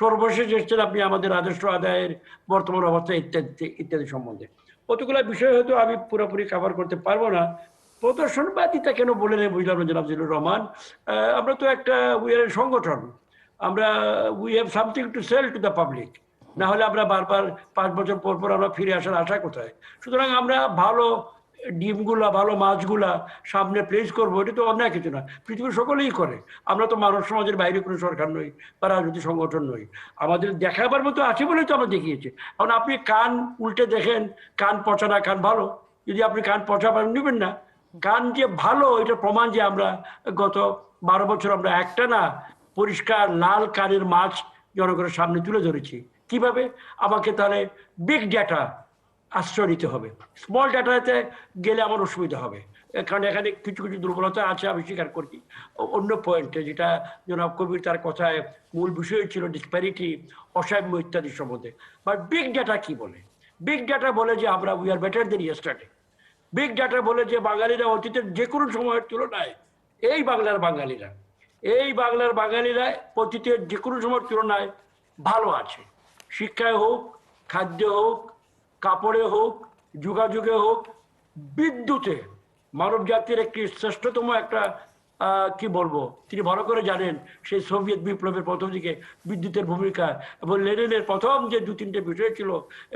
সর্বশেষ এসছেন আপনি আমাদের রাজস্ব আদায়ের বর্তমান অবস্থা ইত্যাদি ইত্যাদি সম্বন্ধে। কতগুলো বিষয় হয়তো আমি পুরোপুরি কভার করতে পারবো না। প্রদর্শনবাদিতা কেন বলে নেই বুঝলাম না জনাব জিল্লুর রহমান। আমরা তো একটা সংগঠন, আমরা we have something to sell to the public. না হলে আমরা বারবার 5 বছর পর পর আমরা ফিরে আসার আশা কোথায়? সুতরাং আমরা ভালো ডিমগুলা, ভালো মাছগুলা সামনে প্লেস করবো, এটা তো অন্যায় কিছু না। পৃথিবীর সকলেই করে। আমরা তো মানব সমাজের বাইরে কোনো সরকার নই বা রাজনৈতিক সংগঠন নই। আমাদের দেখাবার মতো আছে বলেই তো আমরা দেখিয়েছি। কারণ আপনি কান উল্টে দেখেন, কান পচা না কান ভালো। যদি আপনি কান পচা নেবেন না, কান যে ভালো এটা প্রমাণ যে আমরা গত 12 বছর আমরা একটা না পরিষ্কার লাল কানের মাছ জনগণের সামনে তুলে ধরেছি। কিভাবে? আমাকে তাহলে বিগ ডেটা আশ্রয় নিতে হবে। স্মল ডাটাতে গেলে আমার অসুবিধা হবে, কারণ এখানে কিছু কিছু দুর্বলতা আছে, আমি স্বীকার করছি। অন্য পয়েন্টে যেটা জনাব কবির তার কথায় মূল বিষয় ছিল ডিসপ্যারিটি, অসাম্য ইত্যাদি সম্বন্ধে। বাট বিগ ডাটা কি বলে? বিগ ডাটা বলে যে আমরা we R better then yesterday. Big data বলে যে বাঙালিরা অতীতের যে কোনো সময়ের তুলনায়, এই বাংলার বাঙালিরা অতীতের যে কোনো সময়ের তুলনায় ভালো আছে। শিক্ষায় হোক, খাদ্যে হোক, কাপড়ে হোক, যোগাযোগে হোক, বিদ্যুতে মানব জাতির একটি শ্রেষ্ঠতম একটা কি বলবো, তিনি ভালো করে জানেন সেই সোভিয়েত বিপ্লবের প্রথম দিকে বিদ্যুতের ভূমিকা, এবং লেনিনের প্রথম যে 2-3টে বিষয় ছিল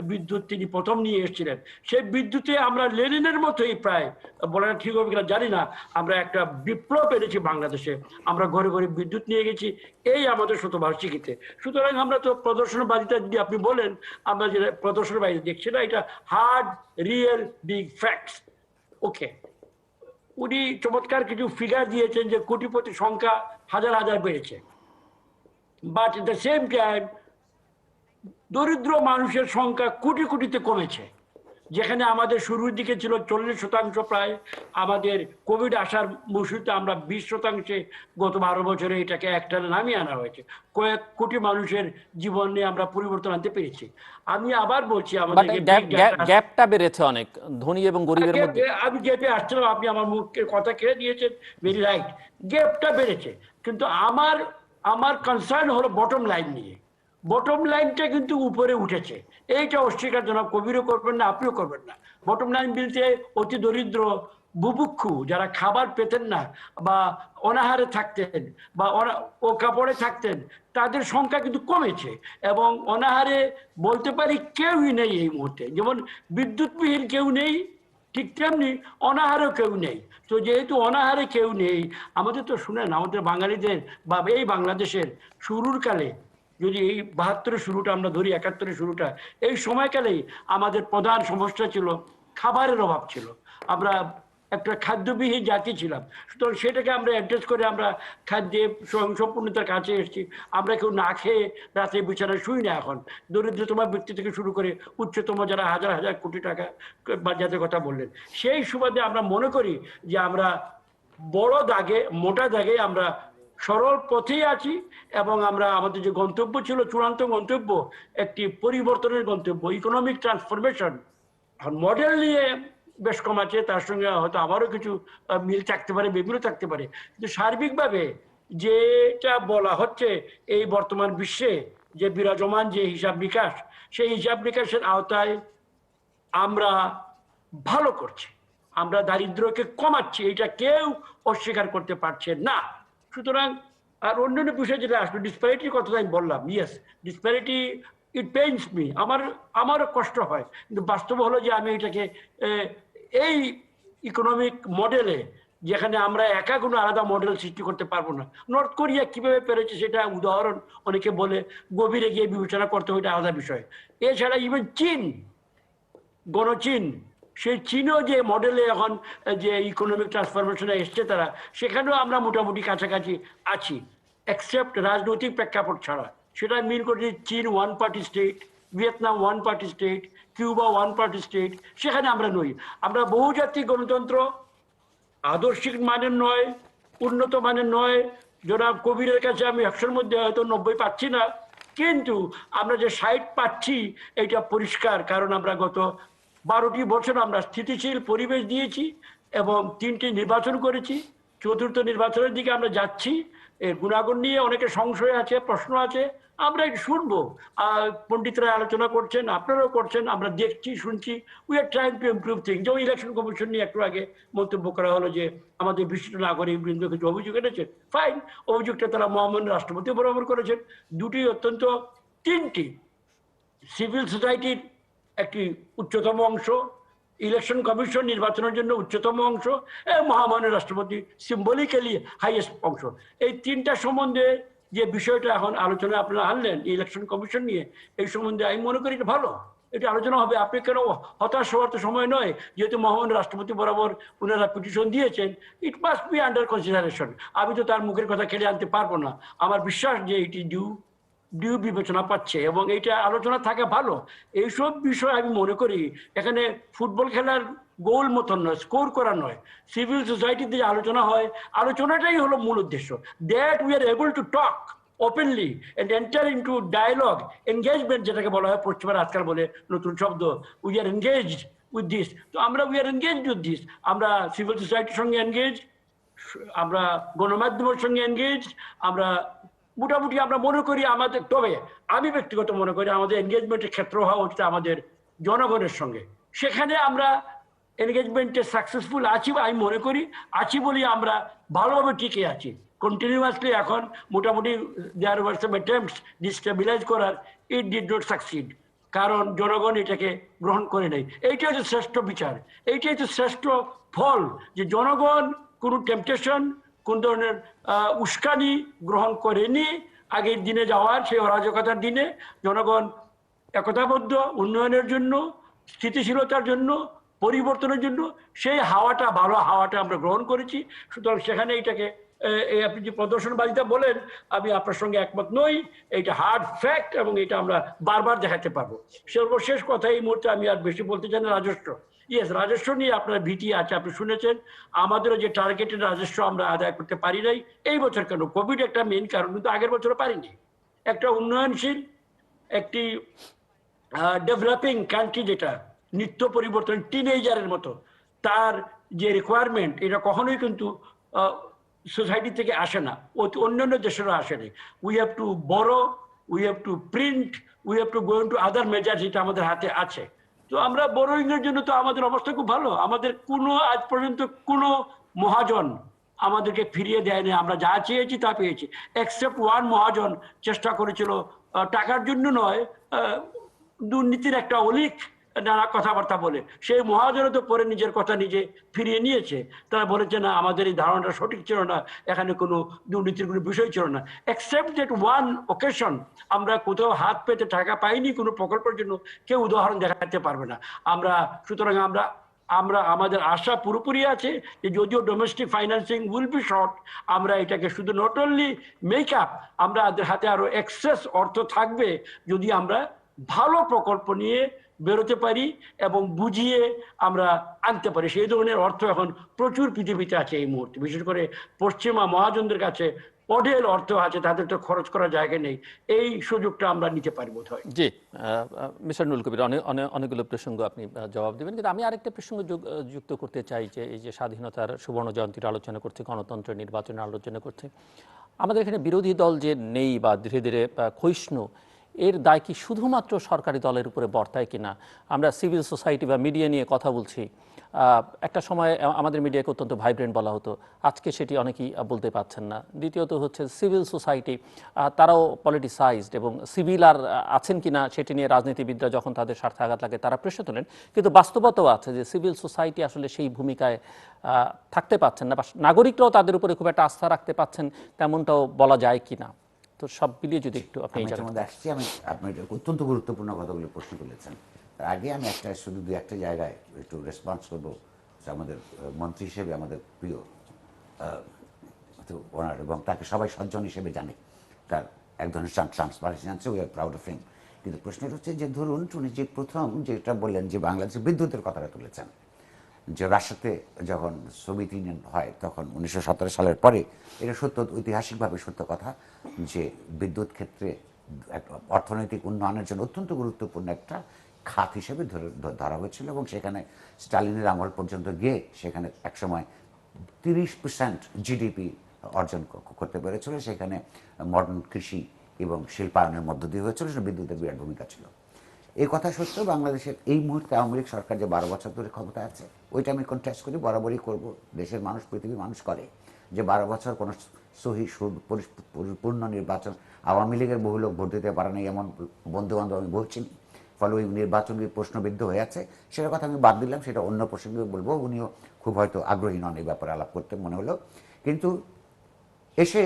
বিদ্যুৎ তিনি প্রথম নিয়ে এসেছিলেন। সেই বিদ্যুতে আমরা লেনিনের মতোই প্রায়, বলাটা ঠিক হবে কিনা জানি না, আমরা একটা বিপ্লব এনেছি বাংলাদেশে। আমরা ঘরে ঘরে বিদ্যুৎ নিয়ে গেছি এই আমাদের শতবার্ষিকীতে। সুতরাং আমরা তো প্রদর্শনবাদিতা যদি আপনি বলেন, আমরা যেটা প্রদর্শনবাদিতা দেখছি না, এটা হার্ড রিয়েল বিগ ফ্যাক্টস। ওকে, উনি চমৎকার কিছু ফিগার দিয়েছেন যে কোটিপতি সংখ্যা হাজার হাজার বেড়েছে, but at the same time দরিদ্র মানুষের সংখ্যা কোটি কোটিতে কমেছে। যেখানে আমাদের শুরুর দিকে ছিল 40% প্রায়, আমাদের কোভিড আসার মুহূর্তে আমরা 20%, গত 12 বছরে এটাকে একটা নামিয়ে আনা হয়েছে। কয়েক কোটি মানুষের জীবনে আমরা পরিবর্তন আনতে পেরেছি। আমি আবার বলছি আমাদের গ্যাপটা বেড়েছে অনেক ধনী এবং গরিবের মধ্যে। আমি গ্যাপে আসছিলাম, আপনি আমার মুখের কথা কেড়ে দিয়েছেন, ভেরি রাইট, গ্যাপটা বেড়েছে। কিন্তু আমার কনসার্ন হলো বটম লাইন নিয়ে। বটম লাইনটা কিন্তু উপরে উঠেছে, এইটা অস্বীকার জনাব কবিরও করবেন না, আপনিও করবেন না। বটম লাইন বলতে অতি দরিদ্র বুভুক্ষু যারা খাবার পেতেন না বা অনাহারে থাকতেন বা ও কাপড়ে থাকতেন, তাদের সংখ্যা কিন্তু কমেছে। এবং অনাহারে বলতে পারি কেউই নেই এই মুহূর্তে। যেমন বিদ্যুৎবিহীন কেউ নেই, ঠিক তেমনি অনাহারেও কেউ নেই। তো যেহেতু অনাহারে কেউ নেই, আমাদের তো শুনেন, আমাদের বাঙালিদের বা এই বাংলাদেশের শুরুর কালে, যদি এই 72-এর শুরুটা আমরা ধরি, 71-এর শুরুটা, এই সময়কালেই আমাদের প্রধান সমস্যা ছিল খাবারের অভাব ছিল। আমরা একটা খাদ্যবিহীন জাতি ছিলাম। সুতরাং সেটাকে আমরা অ্যাড্রেস করে আমরা খাদ্যে স্বয়ংসম্পূর্ণতার কাছে এসেছি। আমরা কেউ না খেয়ে রাতে বিছানায় শুই না এখন, দরিদ্রতম ব্যক্তি থেকে শুরু করে উচ্চতম যারা হাজার হাজার কোটি টাকা বা যাদের কথা বললেন। সেই সুবাদে আমরা মনে করি যে আমরা বড় দাগে, মোটা দাগে আমরা সরল পথেই আছি, এবং আমরা আমাদের যে গন্তব্য ছিল, চূড়ান্ত গন্তব্য, একটি পরিবর্তনের গন্তব্য, ইকোনমিক ট্রান্সফরমেশন। মডেল নিয়ে বেশ কম আছে, তার সঙ্গে হয়তো আমারও কিছু মিল থাকতে পারে, বেগুলো থাকতে পারে, কিন্তু সার্বিকভাবে যেটা বলা হচ্ছে এই বর্তমান বিশ্বে যে বিরাজমান যে হিসাব নিকাশ, সেই হিসাব নিকাশের আওতায় আমরা ভালো করছি, আমরা দারিদ্র্যকে কমাচ্ছি, এটা কেউ অস্বীকার করতে পারছে না। সুতরাং আর অন্যান্য বিষয় যেটা আসলো, ডিসপ্যারিটির কথা আমি বললাম, ইয়েস ডিসপ্যারিটি ইট পেইনস মি, আমারও কষ্ট হয়, কিন্তু বাস্তব হলো যে আমি এটাকে এই ইকোনমিক মডেলে যেখানে আমরা একা কোনো আলাদা মডেল সৃষ্টি করতে পারবো না। নর্থ কোরিয়া কিভাবে পেরেছে সেটা উদাহরণ অনেকে বলে, গভীরে গিয়ে বিবেচনা করতে হয়, এটা আলাদা বিষয়। এছাড়া ইভেন চীন, গণচীন, সেই চীনও যে মডেলে এখন যে ইকোনমিক ট্রান্সফরমেশনে এসছে তারা, সেখানেও আমরা মোটামুটি কাছাকাছি আছি, এক্সেপ্ট রাজনৈতিক প্রেক্ষাপট ছাড়া। সেটা মিন করছে চীন one party state, Vietnam one party state, Cuba one party state, সেখানে আমরা নই। আমরা বহুজাতিক গণতন্ত্র, আদর্শিক মানের নয়, উন্নত মানের নয়। জনাব কবিরের কাছে আমি 100-র মধ্যে হয়তো 90 পাচ্ছি না, কিন্তু আমরা যে 60 পাচ্ছি এটা পরিষ্কার, কারণ আমরা গত 12টি বছর আমরা স্থিতিশীল পরিবেশ দিয়েছি এবং 3টি নির্বাচন করেছি, 4র্থ নির্বাচনের দিকে আমরা যাচ্ছি। এর গুণাগুণ নিয়ে অনেকে সংশয় আছে, প্রশ্ন আছে, আমরা একটু শুনবো। পণ্ডিতরা আলোচনা করছেন, আপনারাও করছেন, আমরা দেখছি, শুনছি। We are trying to improve things. যেমন ইলেকশন কমিশন নিয়ে একটু আগে মন্তব্য করা হলো যে আমাদের বিশিষ্ট নাগরিক বৃন্দ কিছু অভিযোগ এনেছে, ফাইন, অভিযোগটা তারা মহামান্য রাষ্ট্রপতি বরাবর করেছেন। দুটি অত্যন্ত, 3টি সিভিল সোসাইটির একটি উচ্চতম অংশ, ইলেকশন কমিশন নির্বাচনের জন্য উচ্চতম অংশ, মহামান্য রাষ্ট্রপতি সিম্বলিক্যালি হাইয়েস্ট অংশ। এই 3টা সম্বন্ধে যে বিষয়টা এখন আলোচনায় আপনারা আনলেন ইলেকশন কমিশন নিয়ে, এই সম্বন্ধে আমি মনে করি এটা ভালো, এটা আলোচনা হবে। আপনি কেন হতাশ হওয়ার তো সময় নয়, যেহেতু মহামান্য রাষ্ট্রপতি বরাবর ওনারা পিটিশন দিয়েছেন, it must be under consideration. আমি তো তার মুখের কথা খেলে আনতে পারবো না, আমার বিশ্বাস যে এটি ডিউ বিবেচনা পাচ্ছে এবং এইটা আলোচনা থাকা ভালো। এইসব বিষয় আমি মনে করি এখানে ফুটবল খেলার গোল মতন নয়, স্কোর করা নয়, সিভিল সোসাইটিতে যে আলোচনা হয়, আলোচনাটাই হলো মূল উদ্দেশ্য, that we are able to talk openly and enter into dialogue, engagement যেটাকে বলা হয়, পশ্চিমারা আজকাল বলে নতুন শব্দ, we are engaged with this. তো আমরা we are engaged with this, আমরা সিভিল সোসাইটির সঙ্গে এনগেজ, আমরা গণমাধ্যমের সঙ্গে এনগেজ, আমরা মোটামুটি আমরা মনে করি আমাদের, তবে আমি ব্যক্তিগত মনে করি আমাদের এনগেজমেন্টের ক্ষেত্র হওয়া উচিত আমাদের জনগণের সঙ্গে। সেখানে আমরা এনগেজমেন্টে সাকসেসফুল আছি, আমি মনে করি আছি বলি আমরা ভালোভাবে টিকে আছি কন্টিনিউয়াসলি। এখন মোটামুটি there were some attempts destabilize করার, ইট ডিড নট সাকসিড, কারণ জনগণ এটাকে গ্রহণ করে নেই। এইটা হচ্ছে শ্রেষ্ঠ বিচার, এইটাই হচ্ছে শ্রেষ্ঠ ফল, যে জনগণ কোনো টেম্পটেশন, কোন ধরনের উস্কানি গ্রহণ করেনি। আগের দিনে যাওয়ার সেই অরাজকতার দিনে জনগণ একতাবদ্ধ, উন্নয়নের জন্য, স্থিতিশীলতার জন্য, পরিবর্তনের জন্য সেই হাওয়াটা, ভালো হাওয়াটা আমরা গ্রহণ করেছি। সুতরাং সেখানে এইটাকে আপনি যে প্রদর্শনবাদিতা বলেন, আমি আপনার সঙ্গে একমত নই, এটা হার্ড ফ্যাক্ট এবং এটা আমরা বারবার দেখাতে পারবো। সর্বশেষ কথা এই মুহূর্তে আমি আর বেশি বলতে চাই না, রাজস্ব। ইয়েস, রাজস্ব নিয়ে আপনার ভীতি আছে, আপনি শুনেছেন। আমাদেরও যে টার্গেটেড রাজস্ব আমরা আদায় করতে পারি নাই এই বছর, কেন কোভিড একটা মেইন কারণ, কিন্তু আগের বছরও পারিনি। একটা উন্নয়নশীল, একটি ডেভেলপিং কান্ট্রি, যেটা নিত্য পরিবর্তন টিনেজারের মতো, তার যে রিকোয়ারমেন্ট, এটা কখনোই কিন্তু সোসাইটি থেকে আসে না, অন্যান্য দেশেরও আসেনি। উই হ্যাভ টু বড়ো, we have to print, we have to go into other measures, যেটা আমাদের হাতে আছে। তো আমরা বড়োইংয়ের জন্য তো আমাদের অবস্থা খুব ভালো, আমাদের কোনো আজ পর্যন্ত কোনো মহাজন আমাদেরকে ফিরিয়ে দেয়নি, আমরা যা চেয়েছি তা পেয়েছি। এক্সেপ্ট ওয়ান মহাজন চেষ্টা করেছিল, টাকার জন্য নয়, দুর্নীতির একটা অলিক নানা কথাবার্তা বলে, সেই মহাজনও তো পরে নিজের কথা নিজে ফিরিয়ে নিয়েছে। তারা বলেছে না, আমাদের এই ধারণাটা সঠিক ছিল না, এখানে কোনো দুর্নীতির কোনো বিষয় ছিল না। এক্সেপ্ট দ্যাট ওয়ান ওকেশন আমরা কোথাও হাত পেতে টাকা পাইনি কোনো প্রকল্পের জন্য, কেউ উদাহরণ দেখাতে পারবে না আমরা। সুতরাং আমরা আমাদের আশা পুরোপুরি আছে যে যদিও domestic financing will be short, আমরা এটাকে শুধু নট অনলি মেক আপ, আমাদের হাতে আরো এক্সেস অর্থ থাকবে যদি আমরা ভালো প্রকল্প নিয়ে বেরোতে পারি এবং বুঝিয়ে আমরা আনতে পারি। সেই ধরনের অর্থ এখন প্রচুর পৃথিবীতে আছে এই মুহূর্তে, বিশেষ করে পশ্চিমা মহাজনদের কাছে অঢেল অর্থ আছে, তাদের তো খরচ করার জায়গা নেই, এই সুযোগটা আমরা নিতে পারি বোধ হয়। জি, মিস্টার নুরুল কবির, অনেকগুলো প্রসঙ্গ আপনি জবাব দেবেন, কিন্তু আমি আরেকটা প্রসঙ্গ যুক্ত করতে চাই যে এই যে স্বাধীনতার সুবর্ণ জয়ন্তীর আলোচনা করছি, গণতন্ত্র নির্বাচনের আলোচনা করছি, আমাদের এখানে বিরোধী দল যে নেই বা ধীরে ধীরে ক্ষয়িষ্ণু, এর দায় কি শুধুমাত্র সরকারি দলের উপরে বর্তায় কিনা? আমরা সিভিল সোসাইটি বা মিডিয়া নিয়ে কথা বলছি, একটা সময় আমাদের মিডিয়াকে অত্যন্ত ভাইব্রেন্ট বলা হতো, আজকে সেটি অনেকেই বলতে পারছেন না। দ্বিতীয়ত হচ্ছে সিভিল সোসাইটি, তারাও পলিটিসাইজড, এবং সিভিল আর আছেন কিনা সেটি নিয়ে রাজনীতিবিদরা যখন তাদের স্বার্থে আঘাত লাগে তারা প্রশ্ন তোলেন, কিন্তু বাস্তবতাও আছে যে সিভিল সোসাইটি আসলে সেই ভূমিকায় থাকতে পারছেন না, বা নাগরিকরাও তাদের উপরে খুব একটা আস্থা রাখতে পারছেন তেমনটাও বলা যায় কিনা। তো সব মিলিয়ে যদি একটু আপনি আসছি, আমি আপনি অত্যন্ত গুরুত্বপূর্ণ কথাগুলো প্রশ্ন তুলেছেন। তার আগে আমি শুধু দু একটা জায়গায় একটু রেসপন্স করবো। আমাদের মন্ত্রী হিসেবে আমাদের প্রিয় ওনার, এবং তাকে সবাই সজ্জন হিসেবে জানে, তার এক ধরনের ট্রান্সপারেন্সি আছে, we are proud of him. কিন্তু প্রশ্নটা হচ্ছে যে ধরুন উনি যে প্রথম যেটা বললেন যে বাংলাদেশের বিদ্যুতের কথাটা তুলেছেন, যে রাশিয়াতে যখন সোভিয়েত ইউনিয়ন হয় তখন 1917 সালের পরে, এটা সত্য, ঐতিহাসিকভাবে সত্য কথা যে বিদ্যুৎ ক্ষেত্রে অর্থনৈতিক উন্নয়নের জন্য অত্যন্ত গুরুত্বপূর্ণ একটা খাত হিসেবে ধরা হয়েছিল, এবং সেখানে স্টালিনের আমল পর্যন্ত গিয়ে সেখানে একসময় 30% জিডিপি অর্জন করতে পেরেছিল। সেখানে মডার্ন কৃষি এবং শিল্পায়নের মধ্য দিয়ে হয়েছিল, সেটা বিদ্যুতের বিরাট ভূমিকা ছিল। এই কথা সত্য, বাংলাদেশের এই মুহূর্তে আওয়ামী লীগ সরকার যে 12 বছর ধরে ক্ষমতা আছে, ওইটা আমি কন্টেস্ট করি, বরাবরই করব। দেশের মানুষ, পৃথিবীর মানুষ করে যে 12 বছর কোনো সহি পূর্ণ নির্বাচন, আওয়ামী লীগের বহু লোক ভোট দিতে পারে না এমন বন্ধু বান্ধব আমি বলছি, ফলে ওই নির্বাচন প্রশ্নবিদ্ধ হয়ে আছে, সেটা কথা আমি বাদ দিলাম, সেটা অন্য প্রসঙ্গে বলবো। উনিও খুব হয়তো আগ্রহী নন এই ব্যাপারে আলাপ করতে মনে হলো। কিন্তু এসে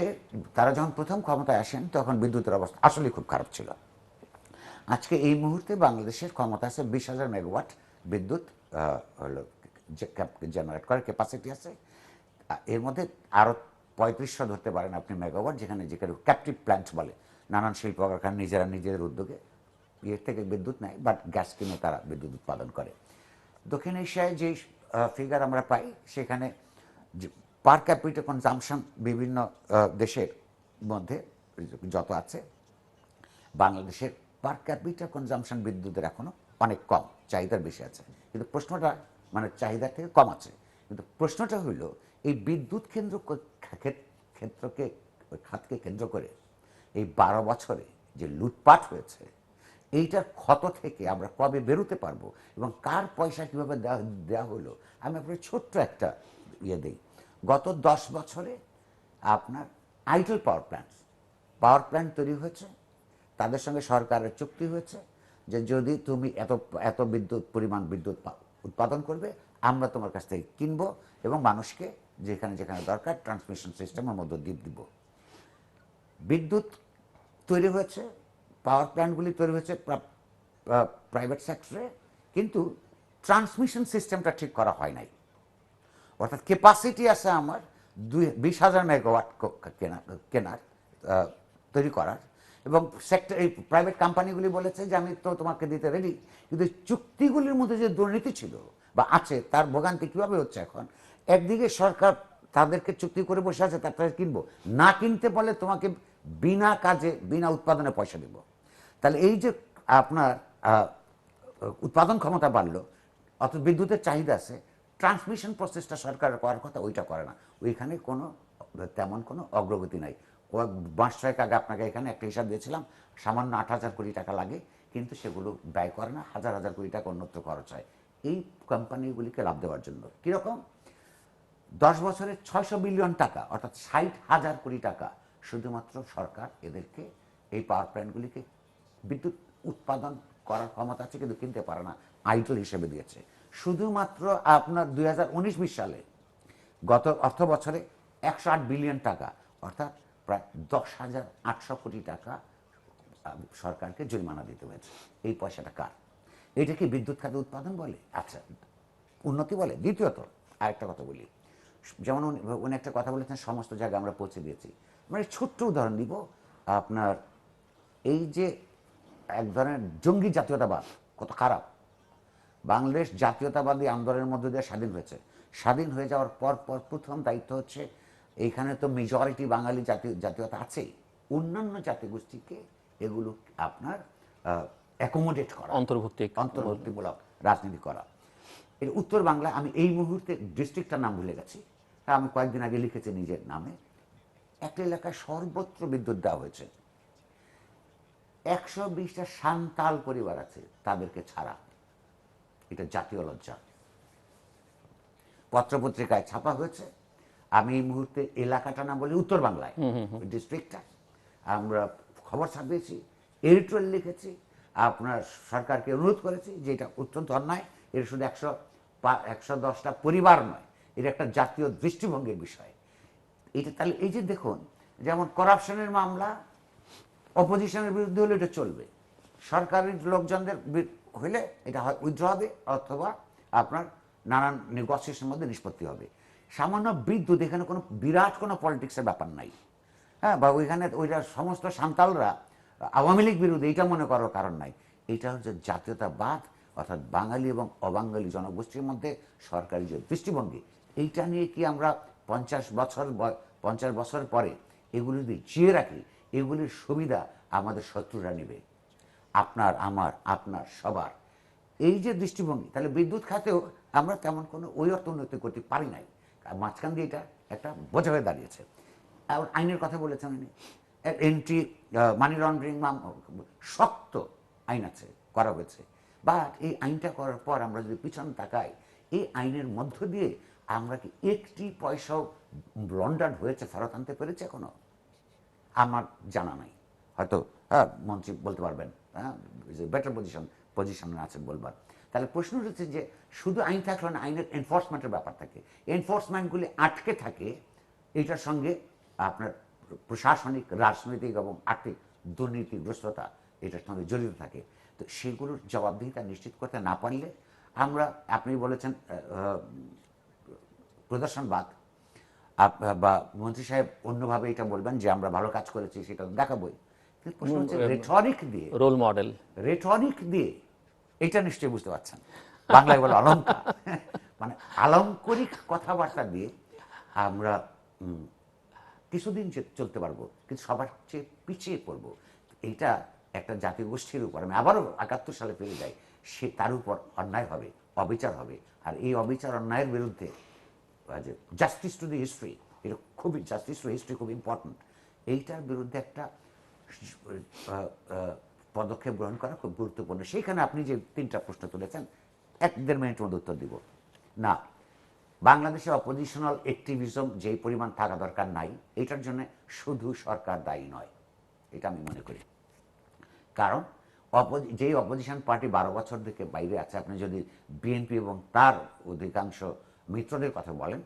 তারা যখন প্রথম ক্ষমতায় আসেন তখন বিদ্যুতের অবস্থা আসলে খুব খারাপ ছিল। আজকে এই মুহূর্তে বাংলাদেশের ক্ষমতা আছে 20,000 মেগাওয়াট বিদ্যুৎ হলো জেনারেট করার ক্যাপাসিটি আছে। এর মধ্যে আরও 3500 ধরতে পারেন আপনি মেগাওয়াট, যেখানে ক্যাপটিভ প্ল্যান্ট বলে, নানান শিল্প কারখানা নিজেদের উদ্যোগে ইয়ের থেকে বিদ্যুৎ নেয়, বাট গ্যাস কিনে তারা বিদ্যুৎ উৎপাদন করে। দক্ষিণ এশিয়ায় যে ফিগার আমরা পাই, সেখানে পার ক্যাপিটা কনজামশন বিভিন্ন দেশের মধ্যে যত আছে, বাংলাদেশের পার ক্যাপিটা কনজামশন বিদ্যুতের এখনো অনেক কম, চাহিদার বেশি আছে। কিন্তু প্রশ্নটা মানে চাহিদার থেকে কম আছে, কিন্তু প্রশ্নটা হলো এই বিদ্যুৎ খাতকে কেন্দ্র করে এই 12 বছরে যে লুটপাট হয়েছে, এইটার ক্ষত থেকে আমরা কবে বেরোতে পারবো এবং কার পয়সা কীভাবে দেওয়া হলো, আমি আপনার ছোট্ট একটা ইয়ে দিই। গত 10 বছরে আপনার আইডল পাওয়ার প্ল্যান্ট তৈরি হয়েছে, তাদের সঙ্গে সরকারের চুক্তি হয়েছে যে যদি তুমি এত পরিমাণ বিদ্যুৎ উৎপাদন করবে, আমরা তোমার কাছ থেকে কিনবো এবং মানুষকে যেখানে যেখানে দরকার ট্রান্সমিশন সিস্টেমের মধ্যে দিব। বিদ্যুৎ তৈরি হয়েছে, পাওয়ার প্ল্যান্টগুলি তৈরি হয়েছে প্রাইভেট সেক্টরে, কিন্তু ট্রান্সমিশন সিস্টেমটা ঠিক করা হয় নাই। অর্থাৎ ক্যাপাসিটি আছে আমার 20,000 মেগাওয়াট কেনার তৈরি করার, এবং সেক্টর এই প্রাইভেট কোম্পানিগুলি বলেছে যে আমি তো তোমাকে দিতে রেডি, কিন্তু চুক্তিগুলির মধ্যে যে দুর্নীতি ছিল বা আছে, তার ভোগান্তি কীভাবে হচ্ছে এখন। একদিকে সরকার তাদেরকে চুক্তি করে বসে আছে, তারপরে কিনবো, না কিনতে বলে তোমাকে বিনা কাজে বিনা উৎপাদনে পয়সা দেব। তাহলে এই যে আপনার উৎপাদন ক্ষমতা বাড়লো, অর্থাৎ বিদ্যুতের চাহিদা আছে, ট্রান্সমিশন প্রসেসটা সরকারের করার কথা, ওইটা করে না। ওইখানে তেমন কোনো অগ্রগতি নাই। মাস 6 আগে আপনাকে এখানে একটা হিসাব দিয়েছিলাম, সামান্য 8,000 কোটি টাকা লাগে, কিন্তু সেগুলো ব্যয় করে না, হাজার হাজার কোটি টাকা অন্যত্র খরচ হয় এই কোম্পানিগুলিকে লাভ দেওয়ার জন্য। কীরকম? 10 বছরে 600 বিলিয়ন টাকা, অর্থাৎ 60,000 কোটি টাকা শুধুমাত্র সরকার এদেরকে এই পাওয়ার প্ল্যান্টগুলিকে বিদ্যুৎ উৎপাদন করার ক্ষমতা আছে কিন্তু কিনতে পারে না, আইডল হিসেবে দিয়েছে। শুধুমাত্র আপনার 2019-20 সালে গত অর্থ বছরে 108 বিলিয়ন টাকা, অর্থাৎ প্রায় 10,800 কোটি টাকা সরকারকে জরিমানা দিতে হয়েছে। এই পয়সাটা কার? এটা কি বিদ্যুৎ খাতে উৎপাদন বলে? আচ্ছা, উন্নতি বলে? দ্বিতীয়ত আরেকটা কথা বলি, যেমন উনি একটা কথা বলেছেন সমস্ত জায়গায় আমরা পৌঁছে দিয়েছি। মানে ছোট্ট উদাহরণ দিব আপনার, এই যে এক ধরনের জঙ্গি জাতীয়তাবাদ কত খারাপ। বাংলাদেশ জাতীয়তাবাদী আন্দোলনের মধ্য দিয়ে স্বাধীন হয়েছে। স্বাধীন হয়ে যাওয়ার পর প্রথম দায়িত্ব হচ্ছে এইখানে তো মেজরিটি বাঙালি জাতীয়তা আছেই, অন্যান্য জাতিগোষ্ঠীকে এগুলো আপনার অ্যাকোমোডেট করা, অন্তর্ভুক্তিমূলক রাজনীতি করা। এর উত্তর বাংলায় আমি এই মুহূর্তে ডিস্ট্রিক্টটার নাম ভুলে গেছি, আমি কয়েকদিন আগে লিখেছি নিজের নামে, একটা এলাকায় সর্বত্র বিদ্যুৎ দেওয়া হয়েছে। 120টা সান্তাল পরিবার আছে, তাদেরকে ছাড়া। এটা জাতীয় লজ্জা। পত্রপত্রিকায় ছাপা হয়েছে। আমি এই মুহূর্তে এলাকাটা না বলে উত্তর বাংলায় ডিস্ট্রিক্টটা আমরা খবর ছাপিয়েছি, এডিটোরিয়াল লিখেছি, আপনার সরকারকে অনুরোধ করেছি যে এটা অত্যন্ত অন্যায়, এটা শুধু 110টা পরিবার নয়, এটা একটা জাতীয় দৃষ্টিভঙ্গির বিষয়। এটা তাহলে এই যে দেখুন, যেমন করাপশনের মামলা অপোজিশনের বিরুদ্ধে হলে এটা চলবে, সরকারের লোকজনদের হইলে এটা হয় উইথড্র হবে অথবা আপনার নানান নেগোসিয়েশনের মধ্যে নিষ্পত্তি হবে। সামান্য বিদ্যুৎ, এখানে কোনো বিরাট কোনো পলিটিক্সের ব্যাপার নাই, হ্যাঁ, বা ওইখানে ওইটা সমস্ত সান্তালরা আওয়ামী লীগ বিরোধী, এইটা মনে করার কারণ নাই। এটা হচ্ছে জাতীয়তাবাদ, অর্থাৎ বাঙালি এবং অবাঙালি জনগোষ্ঠীর মধ্যে সরকারি যে দৃষ্টিভঙ্গি, এইটা নিয়ে কি আমরা 50 বছর পরে এগুলি যদি জিয়ে রাখি, এগুলির সুবিধা আমাদের শত্রুরা নেবে, আপনার, আমার, আপনার, সবার। এই যে দৃষ্টিভঙ্গি, তাহলে বিদ্যুৎ খাতেও আমরা তেমন কোনো ওই অর্থ উন্নতি করতে পারি নাই, মাঝখান দিয়ে এটা একটা বোঝা হয়ে দাঁড়িয়েছে। আর আইনের কথা বলেছেন উনি, এন্ট্রি মানি লন্ডারিং শক্ত আইন আছে, করা হয়েছে, বাট এই আইনটা করার পর আমরা যদি পিছনে তাকাই, এই আইনের মধ্য দিয়ে আমরা কি একটি পয়সাও লন্ডার্ড হয়েছে ফেরত আনতে পেরেছে এখনো? আমার জানা নাই, হয়তো হ্যাঁ মন্ত্রী বলতে পারবেন, হ্যাঁ বেটার পজিশনে আছেন বলবার। তাহলে প্রশ্ন হচ্ছে যে শুধু আইন থাকলে না, আইনের এনফোর্সমেন্টের ব্যাপার থাকে, এনফোর্সমেন্টগুলি আটকে থাকে এইটার সঙ্গে আপনার প্রশাসনিক, রাজনৈতিক এবং আর্থিক দুর্নীতিগ্রস্ততা এটার সঙ্গে জড়িত থাকে। তো সেগুলোর জবাবদিহিতা নিশ্চিত করতে না পারলে আমরা, আপনি বলেছেন প্রদর্শনবাদ, বা মন্ত্রী সাহেব অন্যভাবে এটা বলবেন যে আমরা ভালো কাজ করেছি, সেটা দেখাবই, কিন্তু প্রশ্ন হচ্ছে রেটরিক দিয়ে, রোল মডেল, রেটরিক দিয়ে, এটা নিশ্চয়ই বুঝতে পারছেন, বাংলায় বলে অলঙ্কার, মানে আলঙ্করিক কথাবার্তা দিয়ে আমরা কিছুদিন চলতে পারবো, কিন্তু সবার চেয়ে পিছিয়ে পড়বো। এইটা একটা জাতিগোষ্ঠীর উপর, আমি আবারও 71 সালে ফিরে যাই, সে তার উপর অন্যায় হবে, অবিচার হবে। আর এই অবিচার অন্যায়ের বিরুদ্ধে জাস্টিস টু দি হিস্ট্রি, এটা খুবই, জাস্টিস টু হিস্ট্রি খুব ইম্পর্টেন্ট, এইটার বিরুদ্ধে একটা পদক্ষেপ গ্রহণ করা খুব গুরুত্বপূর্ণ। সেইখানে আপনি যে 3টা প্রশ্ন তুলেছেন, 1-1.5 মিনিটের মধ্যে উত্তর দিব না। বাংলাদেশে অপোজিশনাল অ্যাক্টিভিজম যেই পরিমাণ থাকা দরকার নাই, এটার জন্য শুধু সরকার দায়ী নয়, এটা আমি মনে করি। কারণ যেই অপোজিশন পার্টি 12 বছর থেকে বাইরে আছে, আপনি যদি বিএনপি এবং তার অধিকাংশ মিত্রদের কথা বলেন,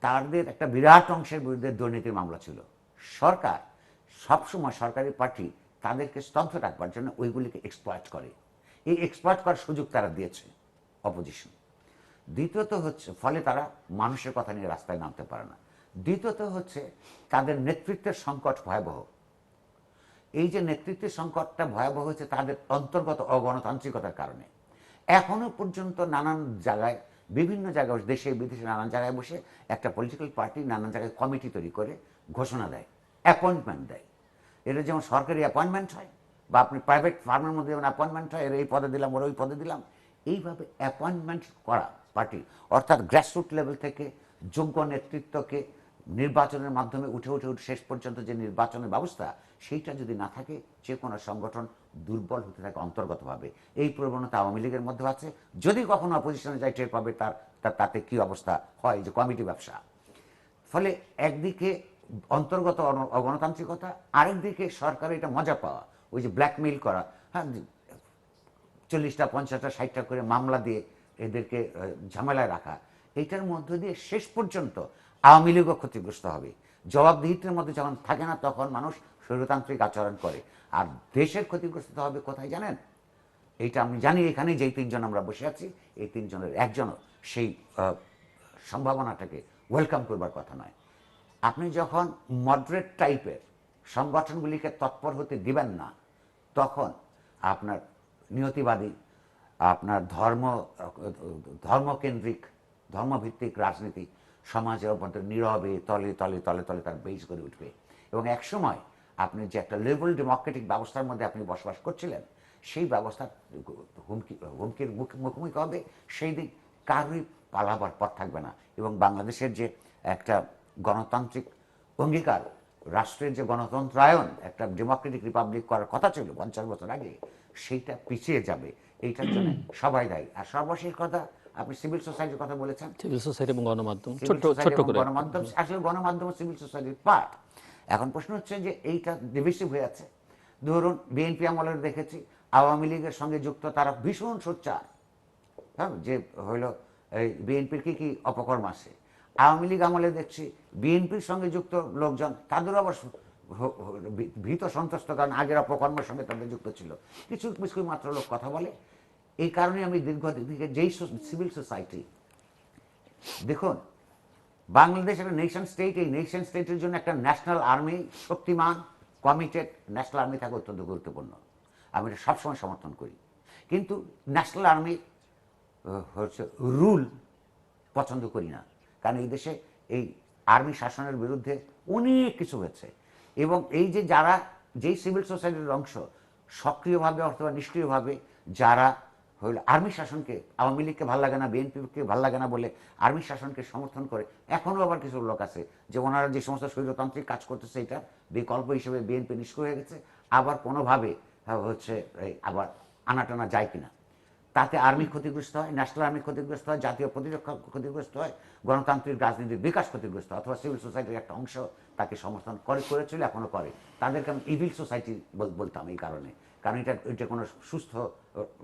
তাদের একটা বিরাট অংশের বিরুদ্ধে দুর্নীতির মামলা ছিল। সরকার সবসময়, সরকারি পার্টি তাদেরকে স্তব্ধ রাখবার জন্য ওইগুলিকে এক্সপ্লয়েট করে, এই এক্সপ্লয়েট করার সুযোগ তারা দিয়েছে অপোজিশন। দ্বিতীয়ত হচ্ছে, ফলে তারা মানুষের কথা নিয়ে রাস্তায় নামতে পারে না। দ্বিতীয়ত হচ্ছে তাদের নেতৃত্বের সংকট ভয়াবহ। এই যে নেতৃত্বের সংকটটা ভয়াবহ হচ্ছে তাদের অন্তর্গত অগণতান্ত্রিকতার কারণে। এখনো পর্যন্ত নানান জায়গায়, বিভিন্ন জায়গায়, দেশে বিদেশে নানান জায়গায় বসে একটা পলিটিক্যাল পার্টি নানান জায়গায় কমিটি তৈরি করে ঘোষণা দেয়, অ্যাপয়েন্টমেন্ট দেয়। এটা যেমন সরকারি অ্যাপয়েন্টমেন্ট হয়, বা আপনি প্রাইভেট ফার্মের মধ্যে যেমন অ্যাপয়েন্টমেন্ট হয়, এর এই পদে দিলাম, ওর ওই পদে দিলাম, এইভাবে অ্যাপয়েন্টমেন্ট করা পার্টি, অর্থাৎ গ্রাসরুট লেভেল থেকে যোগ্য নেতৃত্বকে নির্বাচনের মাধ্যমে উঠে শেষ পর্যন্ত যে নির্বাচনের ব্যবস্থা, সেইটা যদি না থাকে, যে কোনো সংগঠন দুর্বল হতে থাকে অন্তর্গতভাবে। এই প্রবণতা আওয়ামী লীগের মধ্যে আছে, যদি কখনো অপোজিশনে যায় টের পাবে তাতে কি অবস্থা হয়, যে কমিটি ব্যবসা। ফলে একদিকে অন্তর্গত অগণতান্ত্রিকতা, আরেকদিকে সরকারের এটা মজা পাওয়া, ওই যে ব্ল্যাকমেইল করা, হ্যাঁ 40টা 50টা 60টা করে মামলা দিয়ে এদেরকে ঝামেলায় রাখা, এইটার মধ্য দিয়ে শেষ পর্যন্ত আওয়ামী লীগও ক্ষতিগ্রস্ত হবে। জবাবদিহিতার মধ্যে যখন থাকে না, তখন মানুষ স্বৈরতান্ত্রিক আচরণ করে। আর দেশের ক্ষতিগ্রস্ত হবে কোথায় জানেন? এইটা আমি জানি, এখানে যেই 3 জন আমরা বসে আছি, এই 3 জনের একজনও সেই সম্ভাবনাটাকে ওয়েলকাম করবার কথা নয়। আপনি যখন মডারেট টাইপের সংগঠনগুলিকে তৎপর হতে দিবেন না, তখন আপনার নিয়তিবাদী, আপনার ধর্মকেন্দ্রিক, ধর্মভিত্তিক রাজনীতি, সমাজের মধ্যে নীরবে তলে তলে তলে তলে তার বেজ করে উঠবে। এবং একসময় আপনি যে একটা লিবারেল ডেমোক্রেটিক ব্যবস্থার মধ্যে আপনি বসবাস করছিলেন, সেই ব্যবস্থা হুমকির মুখোমুখি হবে। সেই দিক কারোরই পালাবার পথ থাকবে না। এবং বাংলাদেশের যে একটা গণতান্ত্রিক অঙ্গীকার, রাষ্ট্রের যে গণতন্ত্রায়ন, একটা ডেমোক্রেটিক রিপাবলিক করার কথা ছিল 50 বছর আগে, সেইটা পিছিয়ে যাবে। এইটার জন্য সবাই দায়ী। আর সর্বশেষ কথা, আপনি সিভিল সোসাইটির কথা বলেছেন। সিভিল সোসাইটি এবং গণমাধ্যম সিভিল ছোট সোসাইটি ছোট এবং করে গণমাধ্যম, আসলে গণমাধ্যম সিভিল সোসাইটির পার্ট। এখন প্রশ্ন হচ্ছে যে এইটা ডিভিসিভ হয়ে আছে। ধরুন বিএনপি আমলের দেখেছি আওয়ামী লীগের সঙ্গে যুক্ত তারা ভীষণ সোচ্চার, হ্যাঁ, যে হইল এই বিএনপির কি কি অপকর্ম আছে। আওয়ামী লীগ আমলে দেখছি বিএনপির সঙ্গে যুক্ত লোকজন তাদেরও আবার ভীত সন্ত্রস্ত, কারণ আগের অপকর্মের সঙ্গে তাদের যুক্ত ছিল। কিছু কিছু মাত্র লোক কথা বলে। এই কারণে আমি দীর্ঘদিন থেকে যেই সিভিল সোসাইটি, দেখুন বাংলাদেশ একটা নেশন স্টেট, এই নেশন স্টেটের জন্য একটা ন্যাশনাল আর্মি, শক্তিমান কমিটেড ন্যাশনাল আর্মি থাকা অত্যন্ত গুরুত্বপূর্ণ। আমি এটা সবসময় সমর্থন করি। কিন্তু ন্যাশনাল আর্মি হচ্ছে রুল পছন্দ করি না, কারণ এই দেশে এই আর্মি শাসনের বিরুদ্ধে অনেক কিছু হয়েছে। এবং এই যে যারা যেই সিভিল সোসাইটির অংশ সক্রিয়ভাবে অথবা নিষ্ক্রিয়ভাবে যারা হইল আর্মি শাসনকে, আওয়ামী লীগকে ভালো লাগে না, বিএনপিকে ভালো লাগে না বলে আর্মি শাসনকে সমর্থন করে, এখনও আবার কিছু লোক আছে যে ওনারা যে সমস্ত স্বৈরতান্ত্রিক কাজ করতেছে এটা বিকল্প হিসেবে বিএনপি নিষ্ক্রিয় হয়ে গেছে। আবার কোনোভাবে হচ্ছে আবার আনাটানা যায় কিনা, তাতে আর্মি ক্ষতিগ্রস্ত হয়, ন্যাশনাল আর্মি ক্ষতিগ্রস্ত হয়, জাতীয় প্রতিরক্ষা ক্ষতিগ্রস্ত হয়, গণতান্ত্রিক রাজনীতির বিকাশ ক্ষতিগ্রস্ত হয়, অথবা সিভিল সোসাইটির একটা অংশ তাকে সমর্থন করেছিল, এখনো করে। তাদেরকে আমি ইভিল সোসাইটি বলতাম এই কারণে, কারণ এটা কোনো সুস্থ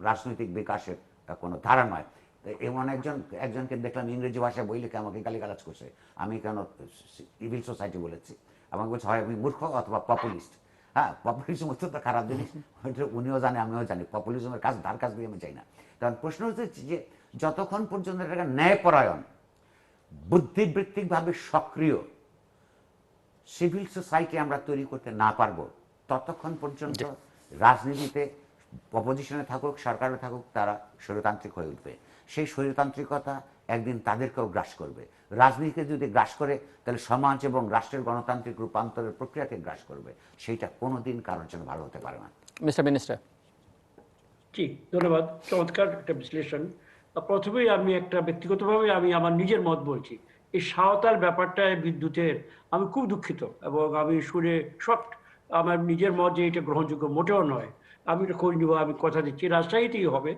রাজনৈতিক বিকাশের কোনো ধারা নয়। এমন একজনকে দেখলাম ইংরেজি ভাষায় বই লিখে আমাকে গালিগালাজ করছে, আমি কেন ইভিল সোসাইটি বলেছি। আমাকে বলছে হয় আমি মূর্খ অথবা পপুলিস্ট। হ্যাঁ, পপুলিজম অত্যন্ত খারাপ জিনিস, উনিও জানে আমিও জানি। পপুলিজমের কাজ ধার কাজ দিয়ে আমি চাই না। কারণ প্রশ্ন হচ্ছে যে যতক্ষণ পর্যন্ত একটা ন্যায়পরায়ণ, বুদ্ধিবৃত্তিকভাবে সক্রিয় সিভিল সোসাইটি আমরা তৈরি করতে না পারবো, ততক্ষণ পর্যন্ত রাজনীতিতে অপোজিশনে থাকুক, সরকারে থাকুক, তারা স্বৈরতান্ত্রিক হয়ে উঠবে। সেই স্বৈরতান্ত্রিকতা একদিন তাদেরকেও গ্রাস করবে। রাজনীতিকে যদি গ্রাস করে, তাহলে সমাজ এবং রাষ্ট্রের গণতান্ত্রিক রূপান্তরের প্রক্রিয়াকে গ্রাস করবে। সেইটা কোনোদিন কারোর জন্য ভালো হতে পারে না। Mister minister. জি, ধন্যবাদ। চমৎকার একটা বিশ্লেষণ। প্রথমেই আমি একটা ব্যক্তিগতভাবে আমি আমার নিজের মত বলছি। এই সাঁওতাল ব্যাপারটায় বিদ্যুতের আমি খুব দুঃখিত, এবং আমি শুনে শক্ট। আমার নিজের মত যে এটা গ্রহণযোগ্য মোটেও নয়। আমি এটা খোঁজ নিব, আমি কথা দিচ্ছি রাজশাহীতেই হবে।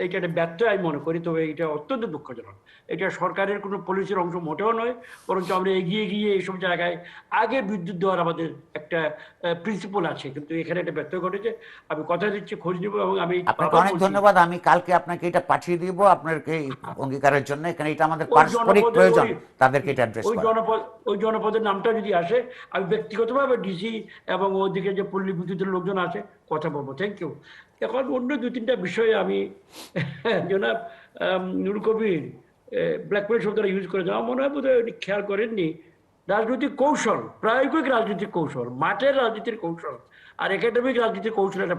এটা একটা ব্যর্থ আমি মনে করি, তবে এটা অত্যন্ত দুঃখজনক। এটা সরকারের কোনো পলিসির অংশ মোটেও নয়, বরঞ্চ আমরা এগিয়ে গিয়ে এইসব জায়গায় আগে বিদ্যুৎ দেওয়ার আমাদের একটা প্রিন্সিপাল আছে, কিন্তু এখানে একটা ব্যর্থ ঘটেছে। আমি কথা দিচ্ছি, খোঁজ নিব, এবং আমি আপনাকে অনেক ধন্যবাদ। আমি কালকে আপনাকে এটা পাঠিয়ে দিব আপনাকে অঙ্গীকারের জন্য, এখানে এটা আমাদের ওই পারস্পরিক জনপদে প্রয়োজন তাদেরকে এটা অ্যাড্রেস ওই করা। ওই জনপদের নামটা যদি আসে, আমি ব্যক্তিগতভাবে ডিসি এবং ওদিকে যে পল্লী বিদ্যুতের লোকজন আছে কথা বলবো। Thank you. এখন অন্য দু তিনটা বিষয়ে আমি জনাব নুরুল কবির ব্ল্যাকমেল শব্দটা ইউজ করেছেন, আমার মনে হয় বোধহয় উনি খেয়াল করেননি। রাজনৈতিক কৌশল, প্রায়োগিক রাজনৈতিক কৌশল, মাঠের রাজনীতির কৌশল আর একাডেমিক রাজনীতির কৌশল একটা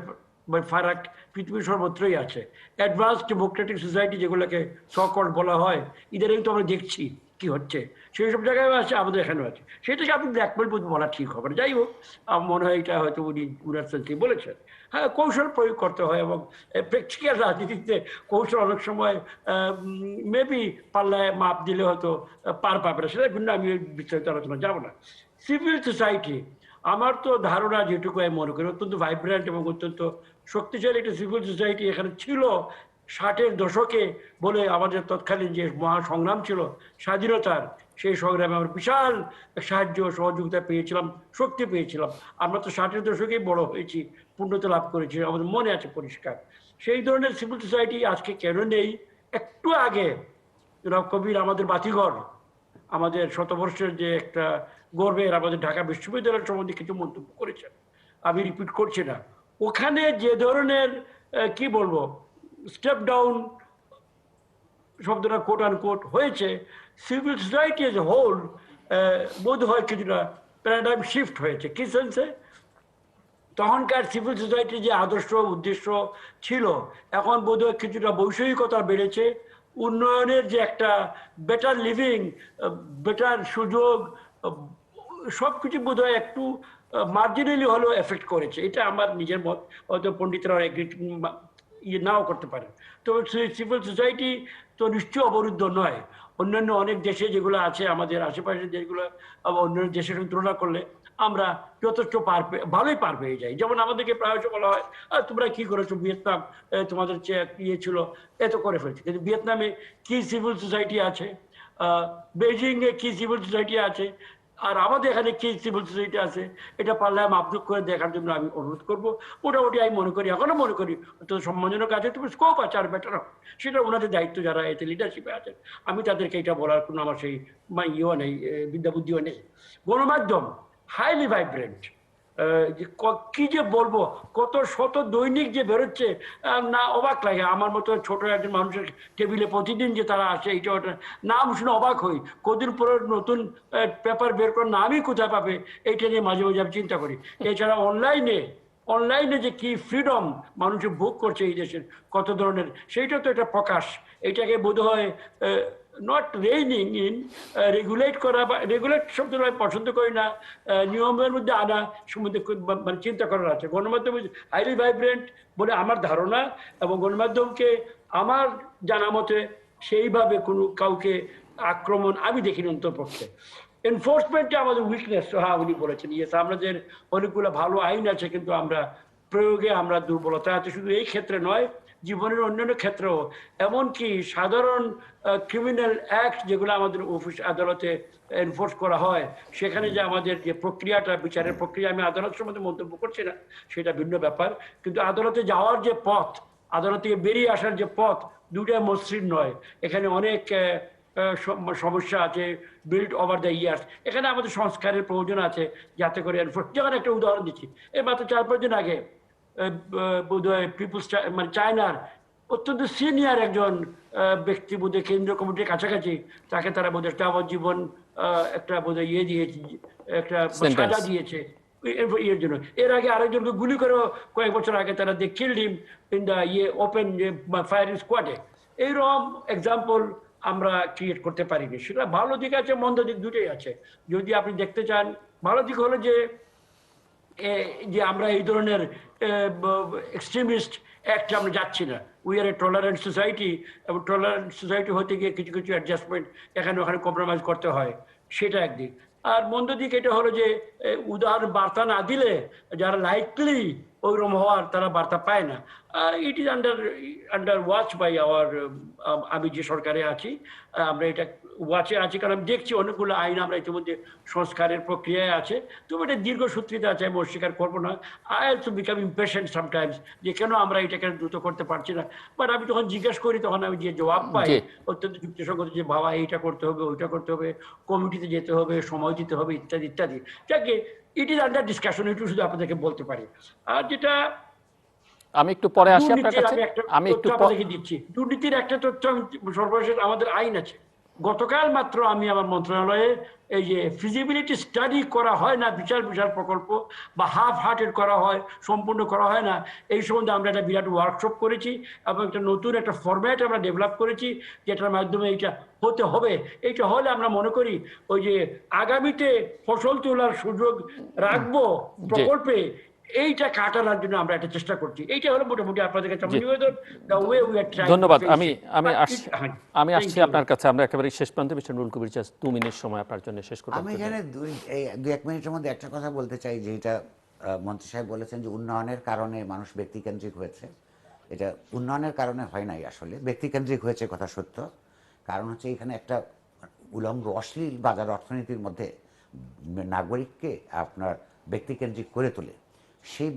ফারাক পৃথিবীর সর্বত্রই আছে। অ্যাডভান্স ডেমোক্রেটিক সোসাইটি যেগুলোকে সকল বলা হয়, ইদানিং তো আমরা দেখছি কি হচ্ছে, সেই সব জায়গায় আছে, আমাদের এখানেও আছে। সেটাকে আপনি ব্ল্যাকমেল বলা ঠিক হবে না। যাই হোক, আমার মনে হয় এটা হয়তো উনি উনার সেন্সে বলেছেন। হ্যাঁ, কৌশল প্রয়োগ করতে হয়, এবং প্র্যাকটিক্যাল রাজনীতিতে কৌশল অনেক সময় মেবি পাল্লায় মাপ দিলে হয়তো পার পাবে না, সেটা কিন্তু আমি বিস্তারিত আলোচনা যাবো না। সিভিল সোসাইটি, আমার তো ধারণা যেটুকু আমি মনে করি অত্যন্ত ভাইব্রেন্ট এবং অত্যন্ত শক্তিশালী একটা সিভিল সোসাইটি এখানে ছিল 60-এর দশকে বলে। আমাদের তৎকালীন যে মহাসংগ্রাম ছিল স্বাধীনতার, সেই সংগ্রামে আমরা বিশাল সাহায্য সহযোগিতা পেয়েছিলাম, শক্তি পেয়েছিলাম। আমরা তো 60-এর দশকেই বড় হয়েছি, পূর্ণতা লাভ করেছি, আমাদের মনে আছে পরিষ্কার। সেই ধরনের সিভিল সোসাইটি আজকে কেন নেই? একটু আগে জনাব কবির আমাদের বাতিঘর, আমাদের শতবর্ষের যে একটা গর্বের আমাদের ঢাকা বিশ্ববিদ্যালয়ের সম্বন্ধে কিছু মন্তব্য করেছেন, আমি রিপিট করছি না। ওখানে যে ধরনের কি বলবো স্টেপ ডাউন শব্দটা কোট আনকোট হয়েছে, civil society as a whole বোধ হয় কিছুটা প্যারাডাইম শিফট হয়েছে। কি সেন্সে? তখনকার সিভিল সোসাইটির যে আদর্শ উদ্দেশ্য ছিল, এখন বোধহয় কিছুটা বৈষয়িকতা বেড়েছে, উন্নয়নের যে একটা বেটার লিভিং, বেটার সুযোগ, সবকিছু বোধহয় একটু মার্জিনালি হলেও এফেক্ট করেছে। এটা আমার নিজের মত, হয়তো পণ্ডিতরা এগ্রি ইয়ে নাও করতে পারে। তবে সিভিল সোসাইটি তো নিশ্চয়ই অবরুদ্ধ নয়। অন্যান্য অনেক দেশে যেগুলো আছে, আমাদের আশেপাশের দেশগুলো অন্যান্য দেশের সঙ্গে তুলনা করলে আমরা যথেষ্ট ভালোই পার পেয়ে যাই। যেমন আমাদেরকে প্রায়শ বলা হয়, তোমরা কি করেছো ভিয়েতনাম, তোমাদের চেয়ে ইয়ে ছিল, এত করে ফেলছে। কিন্তু ভিয়েতনামে কি সিভিল সোসাইটি আছে, বেজিং এ কি সিভিল সোসাইটি আছে, আর আমাদের এখানে কি সিভিল সোসাইটি আছে, এটা পারলে আমি আপলোড করে দেখার জন্য আমি অনুরোধ করবো। মোটামুটি আমি মনে করি, এখনো মনে করি তো সম্মানজনক আছে, তবে স্কোপ আছে আর বেটার হবে। সেটা ওনাদের দায়িত্ব, যারা এতে লিডারশিপে আছেন। আমি তাদেরকে এটা বলার কোনো আমার সেই ইয়েও নেই, বিদ্যা বুদ্ধিও নেই। গণমাধ্যম হাইলি ভাইব্রেন্ট, কি যে বলবো, কত শত দৈনিক যে বেরোচ্ছে, না অবাক লাগে। আমার মতো ছোট একজন মানুষের টেবিলে প্রতিদিন যে তারা আসে, এইটা ওটা নাম শুনে অবাক হই। কদিন পরে নতুন পেপার বের করার নামই কোথায় পাবে, এইটা নিয়ে মাঝে মাঝে আমি চিন্তা করি। এছাড়া অনলাইনে যে কি ফ্রিডম মানুষের ভোগ করছে এই দেশের, কত ধরনের, সেইটা তো একটা প্রকাশ। এইটাকে বোধ হয় নট রেইনিং ইন, রেগুলেট করা, বা রেগুলেট শব্দটা আমি পছন্দ করি না, নিয়মের মধ্যে আনা সম্বন্ধে মানে চিন্তা করার আছে। গণমাধ্যম হাইলি ভাইব্রেন্ট বলে আমার ধারণা, এবং গণমাধ্যমকে আমার জানা মতে সেইভাবে কোনো কাউকে আক্রমণ আমি দেখিনি অন্ততপক্ষে। এনফোর্সমেন্টে আমাদের উইকনেস, হ্যাঁ উনি বলেছেন, ইয়েস, আমাদের অনেকগুলো ভালো আইন আছে, কিন্তু আমরা প্রয়োগে আমরা দুর্বলতা আছে। শুধু এই ক্ষেত্রে নয়, জীবনের অন্যান্য ক্ষেত্রেও। এমনকি সাধারণ ক্রিমিনাল অ্যাক্ট যেগুলো আমাদের অফিস আদালতে এনফোর্স করা হয়, সেখানে যে আমাদের যে প্রক্রিয়াটা, বিচারের প্রক্রিয়া, আমি আদালত সম্বন্ধে মন্তব্য করছি না, সেটা ভিন্ন ব্যাপার। কিন্তু আদালতে যাওয়ার যে পথ, আদালত থেকে বেরিয়ে আসার যে পথ, দুটাই মসৃণ নয়। এখানে অনেক সমস্যা আছে বিল্ড ওভার দ্য ইয়ার্স। এখানে আমাদের সংস্কারের প্রয়োজন আছে, যাতে করে যেমন একটা উদাহরণ দিচ্ছি, এই মাত্র 4-5 দিন আগে বোধহয় পিপুলস মানে চায়নার অত্যন্ত সিনিয়র একজন ব্যক্তি, বোধহয় কেন্দ্রীয় কমিটির কাছাকাছি, তাকে তারা বোধহয় যাবজ্জীবন একটা বোধহয় ইয়ে দিয়েছে, একটা সাজা দিয়েছে এর জন্য। এর আগে আরেকজনকে গুলি করে কয়েক বছর আগে তারা they killed him in the open firing স্কোয়াডে। এইরকম এক্সাম্পল আমরা ক্রিয়েট করতে পারিনি। সেটা ভালো দিক আছে, মন্দ দিক দুটোই আছে। যদি আপনি দেখতে চান, ভালো দিক হলো যে আমরা এই ধরনের এক্সট্রিমিস্ট অ্যাক্টে আমরা যাচ্ছি না। We are A tolerant society, এবং টলারেন্ট সোসাইটি হতে গিয়ে কিছু কিছু অ্যাডজাস্টমেন্ট এখানে ওখানে কম্প্রোমাইজ করতে হয়, সেটা একদিক। আর মন্দ দিক এটা হলো যে উদার বার্তা না দিলে যারা লাইকলি ওইরকম হওয়ার, তারা বার্তা পায় না। It is under watch by our, আমি যে সরকারে আছি, আমরা এটা ওয়াচে আছি, কারণ আমি দেখছি অনেকগুলো আইন আমরা ইতিমধ্যে সংস্কারের প্রক্রিয়ায় আছে। তবে এটা দীর্ঘসূত্রিতা আছে, আমি অস্বীকার করবো না। I also become impatient sometimes, যে কেন আমরা এটাকে দ্রুত করতে পারছি না। বাট আমি যখন জিজ্ঞেস করি, তখন আমি যে জবাব পাই অত্যন্ত যুক্তিসঙ্গত, যে বাবা এইটা করতে হবে, ওইটা করতে হবে, কমিটিতে যেতে হবে, সময় দিতে হবে, ইত্যাদি ইত্যাদি। যাকে ইট ইজ আন্ডার ডিসকাশন, এটু শুধু আপনাদেরকে বলতে পারি। আর যেটা আমি একটু পরে আসি আপনার কাছে, আমি একটু আপনাদেরকে দিচ্ছি দুর্নীতির একটা তথ্য। সর্বশেষ আমাদের আইন আছে। গতকাল মাত্র আমি আমার মন্ত্রণালয়ে এই যে ফিজিবিলিটি স্টাডি করা হয় না, বিশাল বিশাল প্রকল্প, বা হাফ হার্টেড করা হয়, সম্পূর্ণ করা হয় না, এই সম্বন্ধে আমরা একটা বিরাট ওয়ার্কশপ করেছি, এবং একটা নতুন একটা ফরম্যাট আমরা ডেভেলপ করেছি, যেটার মাধ্যমে এইটা হতে হবে। এইটা হলে আমরা মনে করি ওই যে আগামীতে ফসল তোলার সুযোগ রাখবো প্রকল্পে, এইটা কাটানোর জন্য আমরা একটা চেষ্টা করছি। এইটা হলো মোটামুটি আপনাদের কাছে আমার নিবেদন। ধন্যবাদ। আমি আসছি আপনার কাছে। আমরা একেবারে শেষ প্রান্তে, মিস্টার নুরুল কবির, জাস্ট 2 মিনিট সময় আপনার জন্য শেষ করতে। আমি এখানে 2-1 মিনিটের মধ্যে একটা কথা বলতে চাই, যে এটা মন্ত্রী সাহেব বলেছেন যে উন্নয়নের কারণে মানুষ ব্যক্তিকেন্দ্রিক হয়েছে। এটা উন্নয়নের কারণে হয় নাই, আসলে ব্যক্তিকেন্দ্রিক হয়েছে, কথা সত্য। কারণ হচ্ছে এখানে একটা উলঙ্গ অশ্লীল বাজার অর্থনীতির মধ্যে নাগরিককে আপনার ব্যক্তিকেন্দ্রিক করে তোলে। সেই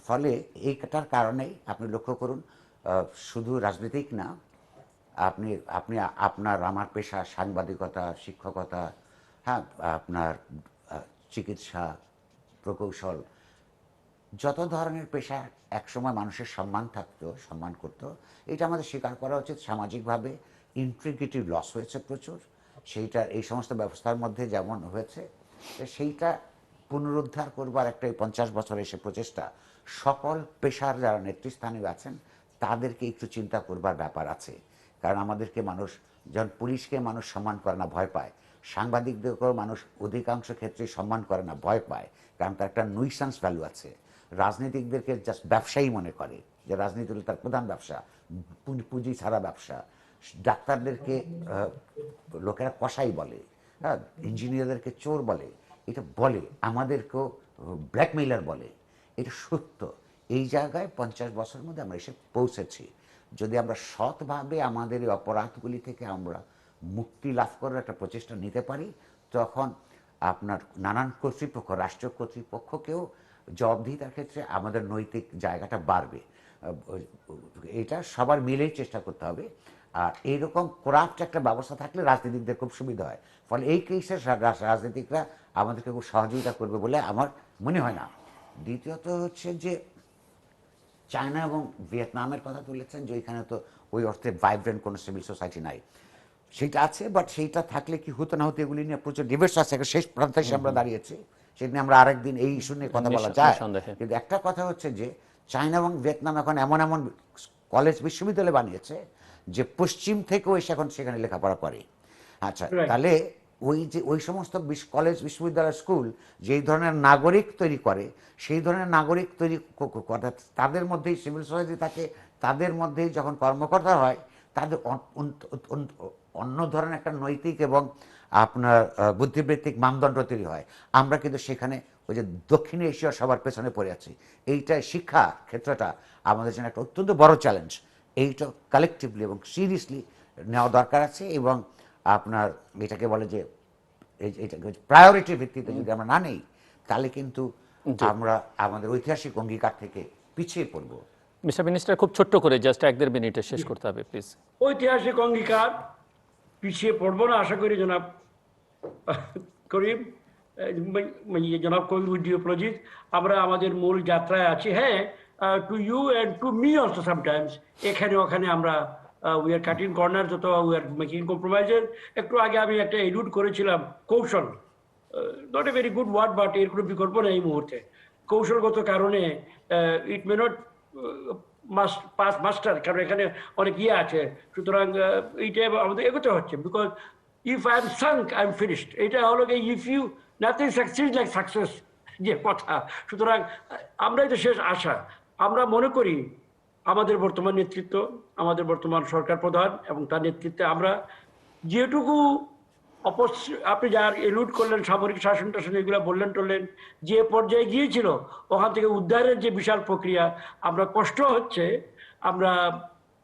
ফলে এইটার কারণেই আপনি লক্ষ্য করুন, শুধু রাজনৈতিক না, আপনার আমার পেশা সাংবাদিকতা, শিক্ষকতা, হ্যাঁ, আপনার চিকিৎসা, প্রকৌশল, যত ধরনের পেশা একসময় মানুষের সম্মান করত, এটা আমাদের স্বীকার করা উচিত। সামাজিকভাবে ইন্টিগ্রিটি লস হয়েছে প্রচুর, সেইটা এই সমস্ত ব্যবস্থার মধ্যে যেমন হয়েছে, সেইটা পুনরুদ্ধার করবার একটা 50 বছর এসে প্রচেষ্টা। সকল পেশার যারা নেতৃস্থানীয় আছেন, তাদেরকে একটু চিন্তা করবার ব্যাপার আছে, কারণ আমাদেরকে মানুষ, যখন পুলিশকে মানুষ সম্মান করে না, ভয় পায়, সাংবাদিকদেরকেও মানুষ অধিকাংশ ক্ষেত্রে সম্মান করে না, ভয় পায়, কারণ তার একটা নুইসেন্স ভ্যালু আছে। রাজনীতিকদেরকে জাস্ট ব্যবসায়ী মনে করে, যে রাজনীতি হলো তার প্রধান ব্যবসা, পুঁজি ছাড়া ব্যবসা। ডাক্তারদেরকে লোকেরা কসাই বলে, হ্যাঁ, ইঞ্জিনিয়ারদেরকে চোর বলে, এটা বলে, আমাদেরকেও ব্ল্যাকমেইলার বলে। এটা সত্য। এই জায়গায় 50 বছরের মধ্যে আমরা এসে পৌঁছেছি। যদি আমরা সৎভাবে আমাদের এই অপরাধগুলি থেকে আমরা মুক্তি লাভ করার একটা প্রচেষ্টা নিতে পারি, তখন আপনার নানান কর্তৃপক্ষ, রাষ্ট্রীয় কর্তৃপক্ষকেও জবাবদিহিতার ক্ষেত্রে আমাদের নৈতিক জায়গাটা বাড়বে। এটা সবার মিলেই চেষ্টা করতে হবে। আর এইরকম করাপ্ট একটা ব্যবস্থা থাকলে রাজনীতিকদের খুব সুবিধা হয়। ফলে এই কেসে রাজনীতিকরা আমাদেরকে খুব সহযোগিতা করবে বলে আমার মনে হয় না। দ্বিতীয়ত হচ্ছে যে চায়না এবং ভিয়েতনামের কথা তুলেছেন, যে ওইখানে তো ওই অর্থে ভাইব্রেন্ট কোনো সিভিল সোসাইটি নাই। সেইটা আছে, বাট সেইটা থাকলে কি হতো না হতো এগুলি নিয়ে প্রচুর ডিবেটস আছে। শেষ প্রান্তে এসে আমরা দাঁড়িয়েছি, সেটা নিয়ে আমরা আরেকদিন এই ইস্যু নিয়ে কথা বলা যায়। কিন্তু একটা কথা হচ্ছে যে চায়না এবং ভিয়েতনাম এখন এমন এমন কলেজ বিশ্ববিদ্যালয় বানিয়েছে যে পশ্চিম থেকেও এসে এখন সেখানে লেখাপড়া করে। আচ্ছা, তাহলে ওই যে ওই সমস্ত কলেজ, বিশ্ববিদ্যালয়, স্কুল যেই ধরনের নাগরিক তৈরি করে, সেই ধরনের নাগরিক তৈরি তাদের মধ্যেই সিভিল সোসাইটি থাকে, তাদের মধ্যেই যখন কর্মকর্তা হয়, তাদের অন্য ধরনের একটা নৈতিক এবং আপনার বুদ্ধিবৃত্তিক মানদণ্ড তৈরি হয়। আমরা কিন্তু সেখানে ওই যে দক্ষিণ এশিয়া সবার পেছনে পড়ে আছি। এইটা শিক্ষা ক্ষেত্রটা আমাদের জন্য একটা অত্যন্ত বড় চ্যালেঞ্জ। এইটা কালেকটিভলি এবং সিরিয়াসলি নেওয়া দরকার আছে। এবং আপনার এটাকে বলে যে প্রায়োরিটি ভিত্তিতে যদি আমরা না নেই, তাহলে কিন্তু আমরা আমাদের ঐতিহাসিক অঙ্গীকার থেকে পিছিয়ে পড়ব। মিস্টার মিনিস্টার, খুব ছোট্ট করে জাস্ট 1-1.5 মিনিটে শেষ করতে হবে প্লিজ। ঐতিহাসিক অঙ্গীকার পিছিয়ে পড়বো না আশা করি জনাব করিম, জনাব কবির উইথ ডিউ অ্যাপোলজিজ। আমরা আমাদের মূল যাত্রায় আছি। হ্যাঁ, to you and to me also sometimes এখানে ওখানে আমরা উই আর কাটিং কর্নার, যত উই আর মেকিং কম্প্রোমাইজের। একটু আগে আমি একটা এলুড করেছিলাম কৌশল, not a very good word, but এর কোনো বিকল্প নেই এই মুহূর্তে। কৌশলগত কারণে it may not pass muster, কারণ এখানে অনেক ইয়ে আছে। সুতরাং এইটা আমাদের এগোতে হচ্ছে, because if I am sunk I am finished. এটা হলো if you nothing succeed like success, যে কথা। সুতরাং আমরাই তো শেষ আশা। আমরা মনে করি আমাদের বর্তমান নেতৃত্ব, আমাদের বর্তমান সরকার প্রধান এবং তার নেতৃত্বে আমরা যেটুকু আপনি যার এলুড করলেন, সামরিক শাসন টাসন এগুলো বললেন টললেন, যে পর্যায়ে গিয়েছিল ওখান থেকে উদ্ধারের যে বিশাল প্রক্রিয়া, আমরা কষ্ট হচ্ছে, আমরা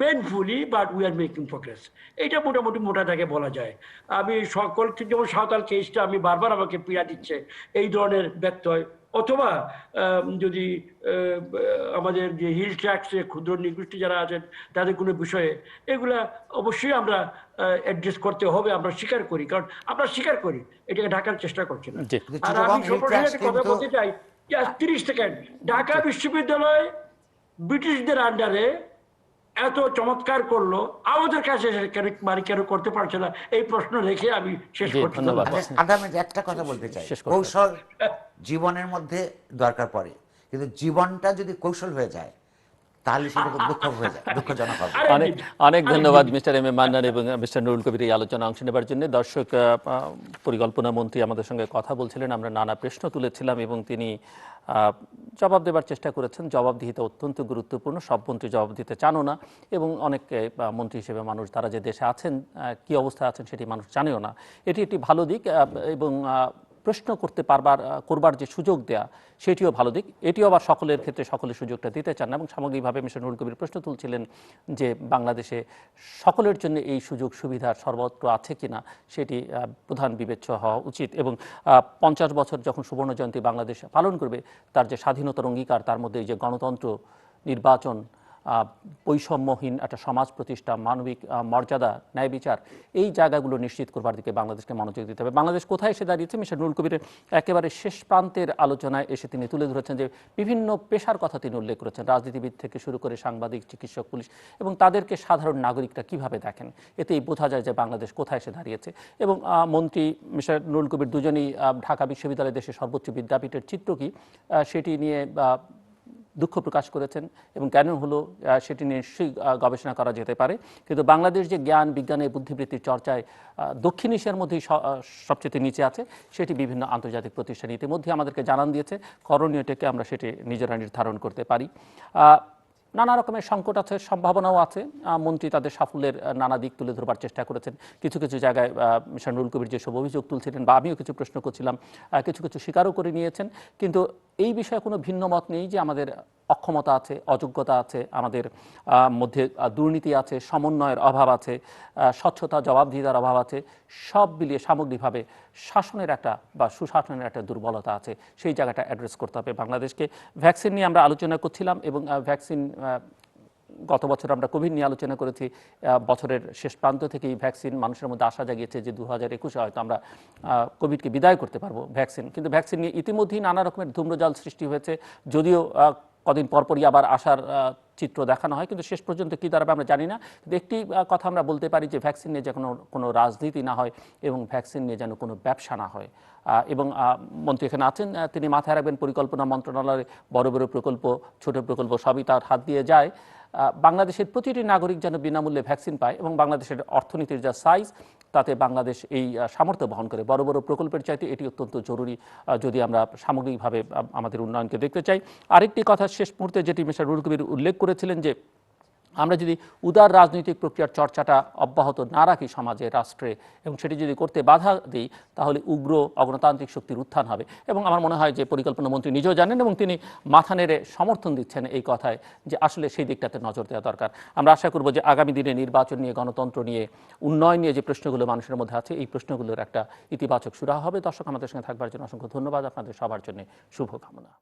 painfully but we are making progress. এইটা মোটামুটি মোটা দাগে বলা যায়। আমি সকল, যেমন সাঁওতাল কেসটা আমি বারবার আমাকে পীড়া দিচ্ছে এই ধরনের ব্যত্যয়, অথবা যদি আমাদের যে হিল ট্র্যাক্সে ক্ষুদ্র নিগোষ্ঠী যারা আছেন তাদের কোনো বিষয়ে, এগুলা অবশ্যই আমরা অ্যাড্রেস করতে হবে। আমরা স্বীকার করি, কারণ আমরা স্বীকার করি, এটাকে ঢাকার চেষ্টা করছি না। আর আমি সর্বশেষ কথা বলতে চাই, 30 সেকেন্ড। ঢাকা বিশ্ববিদ্যালয় ব্রিটিশদের আন্ডারে এত চমৎকার করলো, আমাদের কাছে কেন করতে পারছে না, এই প্রশ্ন রেখে আমি শেষ করছি। আগামী একটা কথা বলতে চাই, কৌশল জীবনের মধ্যে দরকার পড়ে, কিন্তু জীবনটা যদি কৌশল হয়ে যায় তাহলে সেটা দুঃখ হয়ে যায়, দুঃখজনক হবে। অনেক ধন্যবাদ মিস্টার এম এ মান্নান এবং মিস্টার নুরুল কবির এই আলোচনা অংশ নেবার জন্য। দর্শক, পরিকল্পনা মন্ত্রী আমাদের সঙ্গে কথা বলছিলেন, আমরা নানা প্রশ্ন তুলেছিলাম এবং তিনি জবাব দেবার চেষ্টা করেছেন। জবাবদিহিতা অত্যন্ত গুরুত্বপূর্ণ, সব মন্ত্রী জবাব দিতে চানও না, এবং অনেক মন্ত্রী হিসেবে মানুষ তারা যে দেশে আছেন, কি অবস্থায় আছেন সেটি মানুষ জানেও না। এটি একটি ভালো দিক, এবং প্রশ্ন করবার যে সুযোগ দেয়া সেটিও ভালো দিক। এটিও আবার সকলের ক্ষেত্রে সকলের সুযোগটা দিতে চান না। এবং সামগ্রিকভাবে মিস্টার নুরুল কবির প্রশ্ন তুলছিলেন যে বাংলাদেশে সকলের জন্য এই সুযোগ সুবিধা সর্বত্র আছে কিনা, সেটি প্রধান বিবেচ্য হওয়া উচিত। এবং 50 বছর যখন সুবর্ণ জয়ন্তী বাংলাদেশ পালন করবে, তার যে স্বাধীনতার অঙ্গীকার, তার মধ্যে এই যে গণতন্ত্র, নির্বাচন, বৈষম্যহীন একটা সমাজ প্রতিষ্ঠা, মানবিক মর্যাদা, ন্যায় বিচার, এই জায়গাগুলো নিশ্চিত করবার দিকে বাংলাদেশকে মনোযোগ দিতে হবে। বাংলাদেশ কোথায় এসে দাঁড়িয়েছে, মিস্টার নুরুল কবিরের একেবারে শেষ প্রান্তের আলোচনায় এসে তিনি তুলে ধরেছেন যে বিভিন্ন পেশার কথা তিনি উল্লেখ করেছেন, রাজনীতিবিদ থেকে শুরু করে সাংবাদিক, চিকিৎসক, পুলিশ, এবং তাদেরকে সাধারণ নাগরিকরা কিভাবে দেখেন। এতেই বোঝা যায় যে বাংলাদেশ কোথায় এসে দাঁড়িয়েছে। এবং মন্ত্রী মিস্টার নুরুল কবির দুজনেই ঢাকা বিশ্ববিদ্যালয় দেশের সর্বোচ্চ বিদ্যাপীঠের চিত্র কি সেটি নিয়ে দুঃখ প্রকাশ করেছেন এবং কেন হলো সেটি নিশ্চয়ই গবেষণা করা যেতে পারে। কিন্তু বাংলাদেশ যে জ্ঞান বিজ্ঞানের বুদ্ধিবৃত্তির চর্চায় দক্ষিণ এশিয়ার মধ্যেই সবচেয়ে নিচে আছে, সেটি বিভিন্ন আন্তর্জাতিক প্রতিষ্ঠান ইতিমধ্যে আমাদেরকে জানান দিয়েছে। করণীয়টাকে আমরা সেটি নিজেরা নির্ধারণ করতে পারি। নানা রকমের সংকট আছে, সম্ভাবনাও আছে। মন্ত্রী তাদের সাফল্যের নানা দিক তুলে ধরবার চেষ্টা করেছেন। কিছু কিছু জায়গায় মিস্টার নুরুল কবির যেসব অভিযোগ তুলছিলেন বা আমিও কিছু প্রশ্ন করছিলাম, কিছু কিছু স্বীকারও করে নিয়েছেন। কিন্তু এই বিষয়ে কোনো ভিন্ন মত নেই যে আমাদের অক্ষমতা আছে, অযোগ্যতা আছে, আমাদের মধ্যে দুর্নীতি আছে, সমন্বয়ের অভাব আছে, স্বচ্ছতা জবাবদিহিতার অভাব আছে। সব মিলিয়ে সামগ্রিকভাবে শাসনের একটা বা সুশাসনের একটা দুর্বলতা আছে। সেই জায়গাটা অ্যাড্রেস করতে হবে বাংলাদেশকে। ভ্যাকসিন নিয়ে আমরা আলোচনা করছিলাম এবং ভ্যাকসিন গত বছর আমরা কোভিড নিয়ে আলোচনা করেছি। বছরের শেষ প্রান্ত থেকেই ভ্যাকসিন মানুষের মধ্যে আশা জাগিয়েছে যে 2021-এ হয়তো আমরা কোভিডকে বিদায় করতে পারবো ভ্যাকসিন। কিন্তু ভ্যাকসিন নিয়ে ইতিমধ্যেই নানা রকমের ধূম্রজাল সৃষ্টি হয়েছে, যদিও কদিন পরপরই আবার আসার চিত্র দেখানো হয়, কিন্তু শেষ পর্যন্ত কী দাঁড়াবে আমরা জানি না। কিন্তু একটি কথা আমরা বলতে পারি যে ভ্যাকসিন নিয়ে যেন কোনো রাজনীতি না হয় এবং ভ্যাকসিন নিয়ে যেন কোনো ব্যবসা না হয়। এবং মন্ত্রী এখানে আছেন, তিনি মাথায় রাখবেন পরিকল্পনা মন্ত্রণালয়ের বড় বড় প্রকল্প, ছোট প্রকল্প সবই তার হাত দিয়ে যায়। বাংলাদেশের প্রতিটি নাগরিক যেন বিনামূল্যে ভ্যাকসিন পায় এবং বাংলাদেশের অর্থনীতির যা সাইজ তাতে বাংলাদেশ এই সামর্থ্য বহন করে। বড় বড় প্রকল্পের চাইতে এটি অত্যন্ত জরুরি যদি আমরা সামগ্রিকভাবে আমাদের উন্নয়নকে দেখতে চাই। আরেকটি কথা শেষ মুহূর্তে যেটি মিস্টার নুরুল কবির উল্লেখ করেছিলেন যে আমরা যদি উদার রাজনৈতিক প্রক্রিয়ার চর্চাটা অব্যাহত না রাখি সমাজে, রাষ্ট্রে, এবং সেটি যদি করতে বাধা দিই, তাহলে উগ্র অগণতান্ত্রিক শক্তির উত্থান হবে। এবং আমার মনে হয় যে পরিকল্পনা মন্ত্রী নিজেও জানেন এবং তিনি মাথা নেড়ে সমর্থন দিচ্ছেন এই কথায় যে আসলে সেই দিকটাতে নজর দেওয়া দরকার। আমরা আশা করব যে আগামী দিনে নির্বাচন নিয়ে, গণতন্ত্র নিয়ে, উন্নয়ন নিয়ে যে প্রশ্নগুলো মানুষের মধ্যে আছে, এই প্রশ্নগুলোর একটা ইতিবাচক সুরাহা হবে। দর্শক, আমাদের সঙ্গে থাকবার জন্য অসংখ্য ধন্যবাদ। আপনাদের সবার জন্য শুভকামনা।